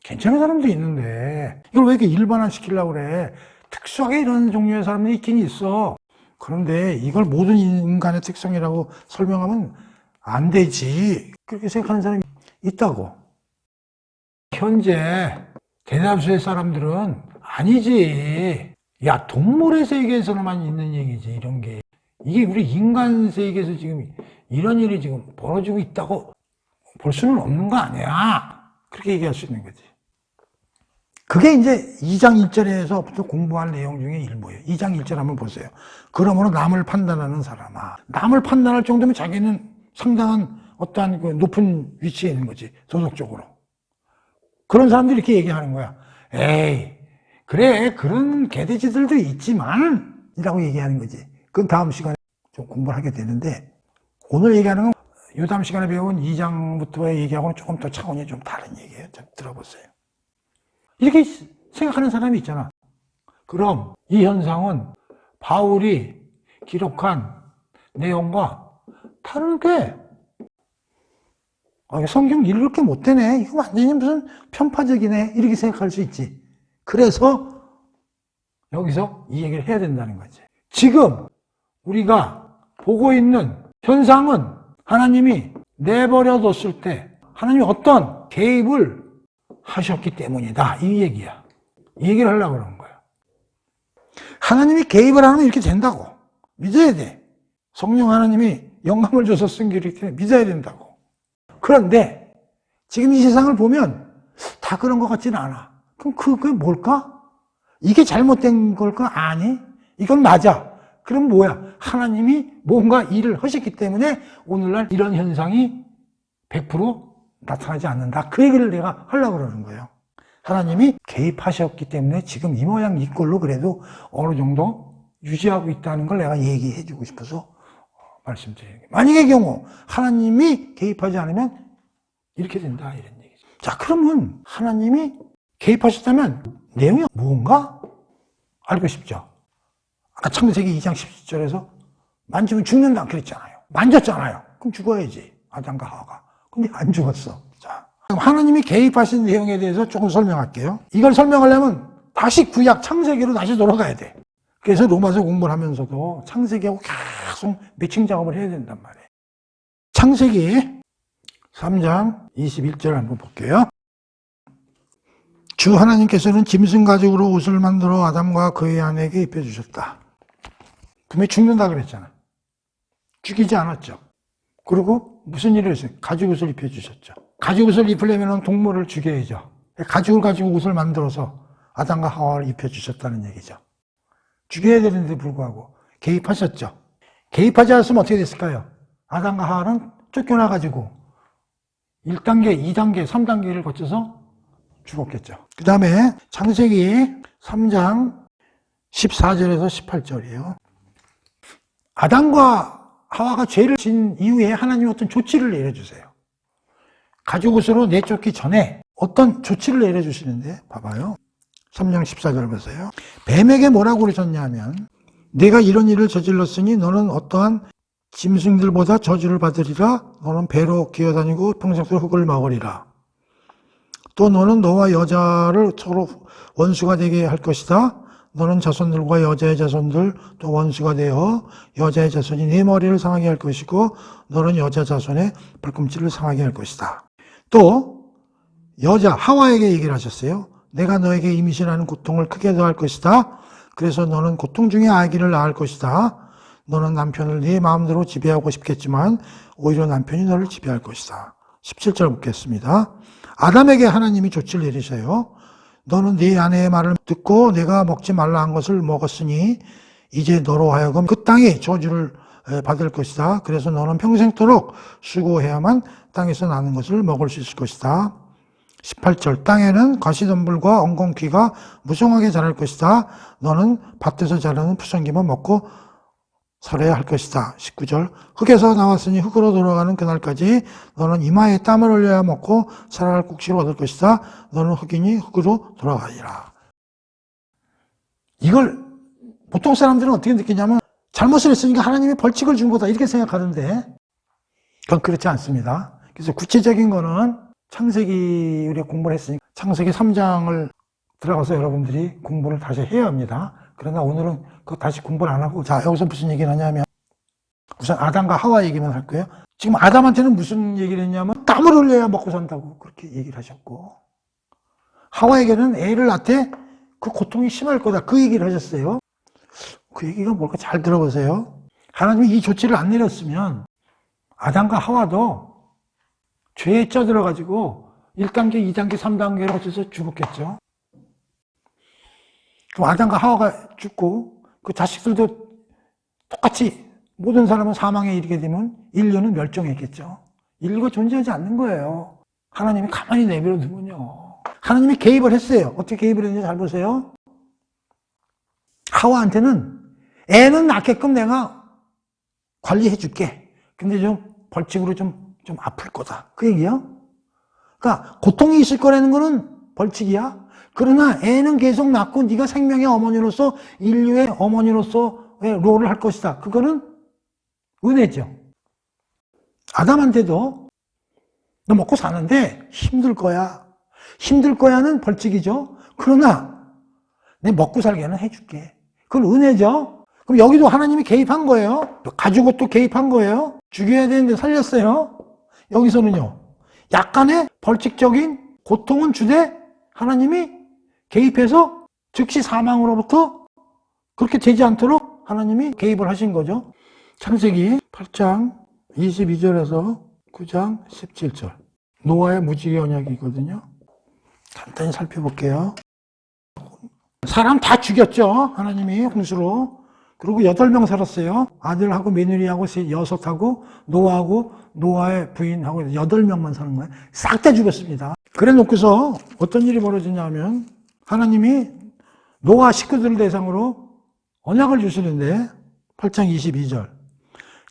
괜찮은 사람도 있는데 이걸 왜 이렇게 일반화 시키려고 그래? 특수하게 이런 종류의 사람들이 있긴 있어. 그런데 이걸 모든 인간의 특성이라고 설명하면 안 되지. 그렇게 생각하는 사람이 있다고. 현재 대다수의 사람들은 아니지. 야, 동물의 세계에서만 있는 얘기지, 이런 게. 이게 우리 인간 세계에서 지금 이런 일이 지금 벌어지고 있다고 볼 수는 없는 거 아니야. 그렇게 얘기할 수 있는 거지. 그게 이제 2장 1절에서부터 공부할 내용 중에 일부예요. 2장 1절 한번 보세요. 그러므로 남을 판단하는 사람아. 남을 판단할 정도면 자기는 상당한 어떠한 그 높은 위치에 있는 거지. 도덕적으로. 그런 사람들이 이렇게 얘기하는 거야. 에이, 그래, 그런 개돼지들도 있지만, 이라고 얘기하는 거지. 그건 다음 시간에 좀 공부를 하게 되는데, 오늘 얘기하는 건 이 다음 시간에 배운 2장부터의 얘기하고는 조금 더 차원이 좀 다른 얘기예요. 좀 들어보세요. 이렇게 생각하는 사람이 있잖아. 그럼 이 현상은 바울이 기록한 내용과 다르게, 성경 읽을 게 못 되네. 이거 완전히 무슨 편파적이네. 이렇게 생각할 수 있지. 그래서 여기서 이 얘기를 해야 된다는 거지. 지금 우리가 보고 있는 현상은 하나님이 내버려 뒀을 때 하나님이 어떤 개입을 하셨기 때문이다. 이 얘기야. 이 얘기를 하려고 그러는 거야. 하나님이 개입을 하면 이렇게 된다고. 믿어야 돼. 성령 하나님이 영감을 줘서 쓴 길이기 때문에 믿어야 된다고. 그런데 지금 이 세상을 보면 다 그런 것 같지는 않아. 그럼 그게 뭘까? 이게 잘못된 걸까? 아니. 이건 맞아. 그럼 뭐야? 하나님이 뭔가 일을 하셨기 때문에 오늘날 이런 현상이 100% 나타나지 않는다. 그 얘기를 내가 하려고 그러는 거예요. 하나님이 개입하셨기 때문에 지금 이 모양 이 꼴로 그래도 어느 정도 유지하고 있다는 걸 내가 얘기해 주고 싶어서 말씀드리는 거예요. 만약의 경우 하나님이 개입하지 않으면 이렇게 된다 이런 얘기죠. 자, 그러면 하나님이 개입하셨다면 내용이 무언가? 알고 싶죠? 아까 창세기 2장 17절에서 만지면 죽는다 그랬잖아요. 만졌잖아요. 그럼 죽어야지. 아담과 하와가. 근데 안 죽었어. 자, 그럼 하나님이 개입하신 내용에 대해서 조금 설명할게요. 이걸 설명하려면 다시 구약 창세기로 다시 돌아가야 돼. 그래서 로마서 공부를 하면서도 창세기하고 계속 매칭 작업을 해야 된단 말이에요. 창세기 3장 21절 한번 볼게요. 주 하나님께서는 짐승 가죽으로 옷을 만들어 아담과 그의 아내에게 입혀주셨다. 분명히 죽는다 그랬잖아. 죽이지 않았죠. 그리고 무슨 일을 했어요? 가죽 옷을 입혀주셨죠. 가죽 옷을 입으려면 동물을 죽여야죠. 가죽을 가지고 옷을 만들어서 아담과 하와를 입혀주셨다는 얘기죠. 죽여야 되는데 불구하고 개입하셨죠. 개입하지 않았으면 어떻게 됐을까요? 아담과 하와는 쫓겨나가지고 1단계, 2단계, 3단계를 거쳐서 죽었겠죠. 그 다음에 창세기 3장 14절에서 18절이에요. 아담과 하와가 죄를 진 이후에 하나님이 어떤 조치를 내려주세요. 가죽 옷으로 내쫓기 전에 어떤 조치를 내려주시는데 봐봐요. 3장 14절 보세요. 뱀에게 뭐라고 그러셨냐면 내가 이런 일을 저질렀으니 너는 어떠한 짐승들보다 저주를 받으리라. 너는 배로 기어다니고 평생토록 흙을 먹으리라. 또 너는 너와 여자를 서로 원수가 되게 할 것이다. 너는 자손들과 여자의 자손들 또 원수가 되어 여자의 자손이 네 머리를 상하게 할 것이고 너는 여자 자손의 발꿈치를 상하게 할 것이다. 또 여자 하와에게 얘기를 하셨어요. 내가 너에게 임신하는 고통을 크게 더할 것이다. 그래서 너는 고통 중에 아기를 낳을 것이다. 너는 남편을 네 마음대로 지배하고 싶겠지만 오히려 남편이 너를 지배할 것이다. 17절 보겠습니다. 아담에게 하나님이 조치를 내리셔요. 너는 네 아내의 말을 듣고 내가 먹지 말라 한 것을 먹었으니 이제 너로 하여금 그 땅에 저주를 받을 것이다. 그래서 너는 평생토록 수고해야만 땅에서 나는 것을 먹을 수 있을 것이다. 18절 땅에는 가시덤불과 엉겅퀴가 무성하게 자랄 것이다. 너는 밭에서 자라는 푸성기만 먹고 살아야 할 것이다. 19절 흙에서 나왔으니 흙으로 돌아가는 그날까지 너는 이마에 땀을 흘려야 먹고 살아갈 곡식을 얻을 것이다. 너는 흙이니 흙으로 돌아가리라. 이걸 보통 사람들은 어떻게 느끼냐면 잘못을 했으니까 하나님이 벌칙을 준 거다 이렇게 생각하는데 그건 그렇지 않습니다. 그래서 구체적인 거는 창세기 우리가 공부를 했으니까 창세기 3장을 들어가서 여러분들이 공부를 다시 해야 합니다. 그러나 오늘은 그거 다시 공부를 안 하고, 자, 여기서 무슨 얘기를 하냐면, 우선 아담과 하와 얘기만 할 거예요. 지금 아담한테는 무슨 얘기를 했냐면, 땀을 흘려야 먹고 산다고 그렇게 얘기를 하셨고, 하와에게는 애를 낳되 그 고통이 심할 거다, 그 얘기를 하셨어요. 그 얘기가 뭘까? 잘 들어보세요. 하나님이 이 조치를 안 내렸으면 아담과 하와도 죄에 쪄들어가지고 1단계, 2단계, 3단계로 거쳐서 죽었겠죠. 그럼 아담과 하와가 죽고 그 자식들도 똑같이 모든 사람은 사망에 이르게 되면 인류는 멸종했겠죠. 인류가 존재하지 않는 거예요. 하나님이 가만히 내버려 두면요. 하나님이 개입을 했어요. 어떻게 개입을 했는지 잘 보세요. 하와한테는 애는 낳게끔 내가 관리해 줄게. 근데 좀 벌칙으로 좀 아플 거다. 그 얘기야. 그러니까 고통이 있을 거라는 거는 벌칙이야. 그러나 애는 계속 낳고 네가 생명의 어머니로서 인류의 어머니로서의 롤을 할 것이다. 그거는 은혜죠. 아담한테도 너 먹고 사는데 힘들 거야. 힘들 거야는 벌칙이죠. 그러나 내 먹고 살게는 해줄게. 그건 은혜죠. 그럼 여기도 하나님이 개입한 거예요. 가지고 또 개입한 거예요. 죽여야 되는데 살렸어요. 여기서는요. 약간의 벌칙적인 고통은 주되 하나님이 개입해서 즉시 사망으로부터 그렇게 되지 않도록 하나님이 개입을 하신 거죠. 창세기 8장 22절에서 9장 17절. 노아의 무지개 언약이거든요. 간단히 살펴볼게요. 사람 다 죽였죠. 하나님이 홍수로. 그리고 8명 살았어요. 아들하고 며느리하고 여섯하고 노아하고 노아의 부인하고 8명만 사는 거예요. 싹 다 죽였습니다. 그래 놓고서 어떤 일이 벌어지냐면 하나님이 노아 식구들을 대상으로 언약을 주시는데 8장 22절.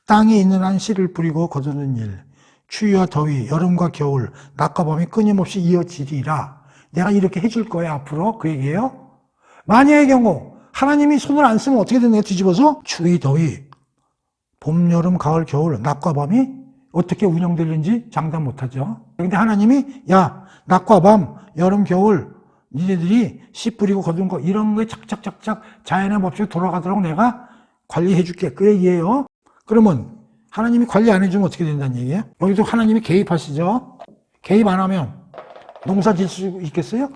땅에 있는 한 씨를 뿌리고 거두는 일, 추위와 더위, 여름과 겨울, 낮과 밤이 끊임없이 이어지리라. 내가 이렇게 해줄 거야 앞으로. 그 얘기예요. 만약의 경우 하나님이 손을 안 쓰면 어떻게 되느냐 뒤집어서 추위, 더위, 봄, 여름, 가을, 겨울, 낮과 밤이 어떻게 운영되는지 장담 못하죠. 그런데 하나님이 야, 낮과 밤, 여름, 겨울 니네들이 씨 뿌리고 거둔 거 이런 거에 착착착착 자연의 법칙이 돌아가도록 내가 관리해 줄게. 그 얘기예요. 그러면 하나님이 관리 안 해주면 어떻게 된다는 얘기예요? 여기도 하나님이 개입하시죠. 개입 안 하면 농사 질 수 있겠어요?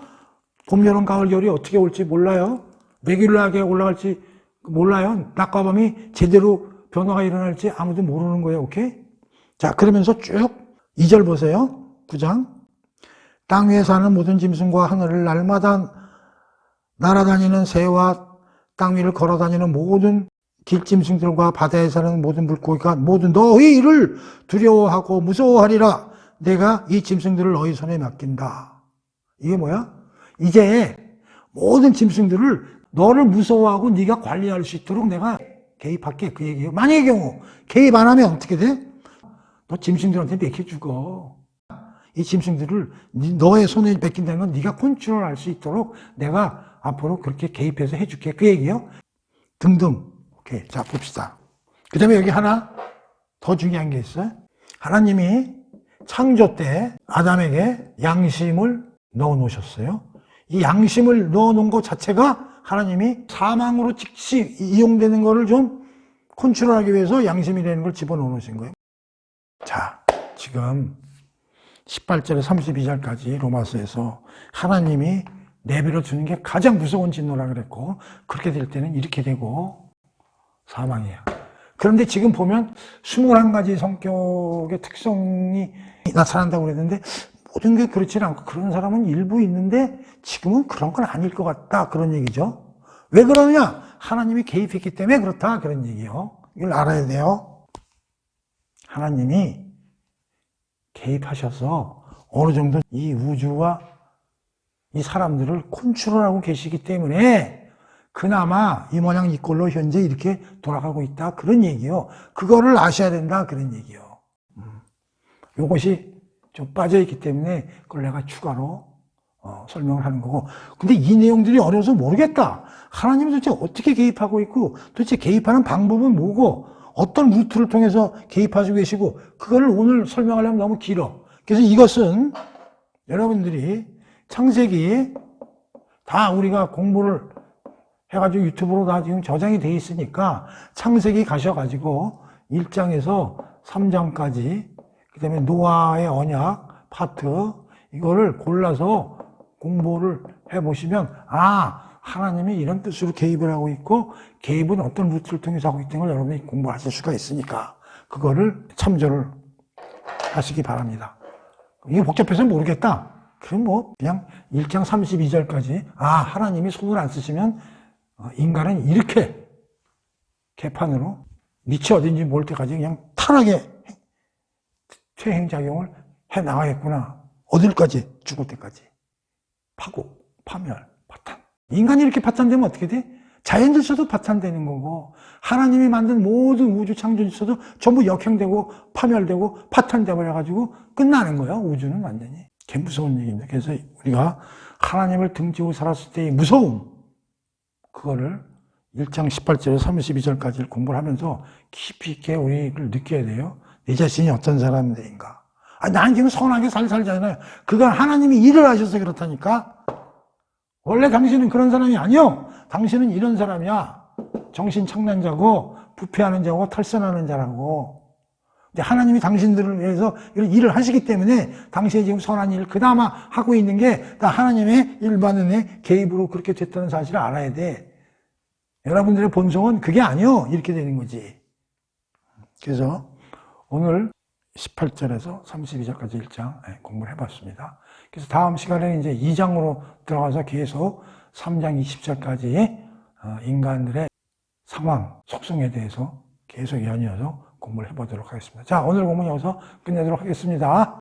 봄, 여름, 가을, 겨울이 어떻게 올지 몰라요. 매길나게 올라갈지 몰라요. 낮과 밤이 제대로 변화가 일어날지 아무도 모르는 거예요. 오케이? 자, 그러면서 쭉 2절 보세요. 9장. 땅 위에 사는 모든 짐승과 하늘을 날마다 날아다니는 새와 땅 위를 걸어다니는 모든 길짐승들과 바다에 사는 모든 물고기가 모든 너희를 두려워하고 무서워하리라. 내가 이 짐승들을 너희 손에 맡긴다. 이게 뭐야? 이제 모든 짐승들을 너를 무서워하고 네가 관리할 수 있도록 내가 개입할게. 그 얘기예요. 만약의 경우 개입 안 하면 어떻게 돼? 너 짐승들한테 맡겨주고 이 짐승들을 너의 손에 맡긴다는 건 네가 컨트롤할 수 있도록 내가 앞으로 그렇게 개입해서 해줄게. 그 얘기예요. 등등. 오케이. 자, 봅시다. 그 다음에 여기 하나 더 중요한 게 있어요. 하나님이 창조 때 아담에게 양심을 넣어 놓으셨어요. 이 양심을 넣어 놓은 것 자체가 하나님이 사망으로 즉시 이용되는 거를 좀 컨트롤하기 위해서 양심이라는 걸 집어넣어 놓으신 거예요. 자, 지금 18절에 32절까지 로마서에서 하나님이 내버려 두는 게 가장 무서운 진노라 그랬고, 그렇게 될 때는 이렇게 되고 사망이에요. 그런데 지금 보면 21가지 성격의 특성이 나타난다고 그랬는데 모든 게 그렇지는 않고 그런 사람은 일부 있는데 지금은 그런 건 아닐 것 같다. 그런 얘기죠. 왜 그러느냐? 하나님이 개입했기 때문에 그렇다. 그런 얘기요. 이걸 알아야 돼요. 하나님이 개입하셔서 어느 정도 이 우주와 이 사람들을 컨트롤하고 계시기 때문에 그나마 이 모양 이 꼴로 현재 이렇게 돌아가고 있다. 그런 얘기요. 그거를 아셔야 된다. 그런 얘기요. 요것이 좀 빠져있기 때문에 그걸 내가 추가로 설명을 하는 거고. 근데 이 내용들이 어려워서 모르겠다. 하나님은 도대체 어떻게 개입하고 있고 도대체 개입하는 방법은 뭐고 어떤 루트를 통해서 개입하시고 계시고 그거를 오늘 설명하려면 너무 길어. 그래서 이것은 여러분들이 창세기 다 우리가 공부를 해가지고 유튜브로 다 지금 저장이 돼 있으니까 창세기 가셔가지고 1장에서 3장까지 그 다음에 노아의 언약 파트 이거를 골라서 공부를 해보시면 하나님이 이런 뜻으로 개입을 하고 있고 개입은 어떤 루트를 통해서 하고 있다는 걸 여러분이 공부하실 수가 있으니까 그거를 참조를 하시기 바랍니다. 이게 복잡해서 모르겠다. 그럼 그냥 1장 32절까지 하나님이 손을 안 쓰시면 인간은 이렇게 개판으로 밑이 어딘지 모를 때까지 그냥 탄하게 퇴행작용을 해 나가겠구나. 어딜까지? 죽을 때까지. 파고, 파멸, 파탄. 인간이 이렇게 파탄되면 어떻게 돼? 자연 질서도 파탄되는 거고 하나님이 만든 모든 우주 창조 질서도 전부 역행되고 파멸되고 파탄돼 버려가지고 끝나는 거예요. 우주는 완전히. 개 무서운 얘기입니다. 그래서 우리가 하나님을 등지고 살았을 때의 무서움 그거를 1장 18절에서 32절까지를 공부를 하면서 깊이 있게 우리를 느껴야 돼요. 내 자신이 어떤 사람인가. 난 지금 선하게 살잖아요. 그건 하나님이 일을 하셔서 그렇다니까. 원래 당신은 그런 사람이 아니요. 당신은 이런 사람이야. 정신 착란자고 부패하는 자고 탈선하는 자라고. 근데 하나님이 당신들을 위해서 이런 일을 하시기 때문에 당신이 지금 선한 일을 그나마 하고 있는 게 다 하나님의 일반은의 개입으로 그렇게 됐다는 사실을 알아야 돼. 여러분들의 본성은 그게 아니요. 이렇게 되는 거지. 그래서 오늘 18절에서 32절까지 1장 공부를 해봤습니다. 그래서 다음 시간에는 이제 2장으로 들어가서 계속 3장 20절까지 인간들의 상황, 속성에 대해서 계속 연이어서 공부를 해보도록 하겠습니다. 자, 오늘 공부는 여기서 끝내도록 하겠습니다.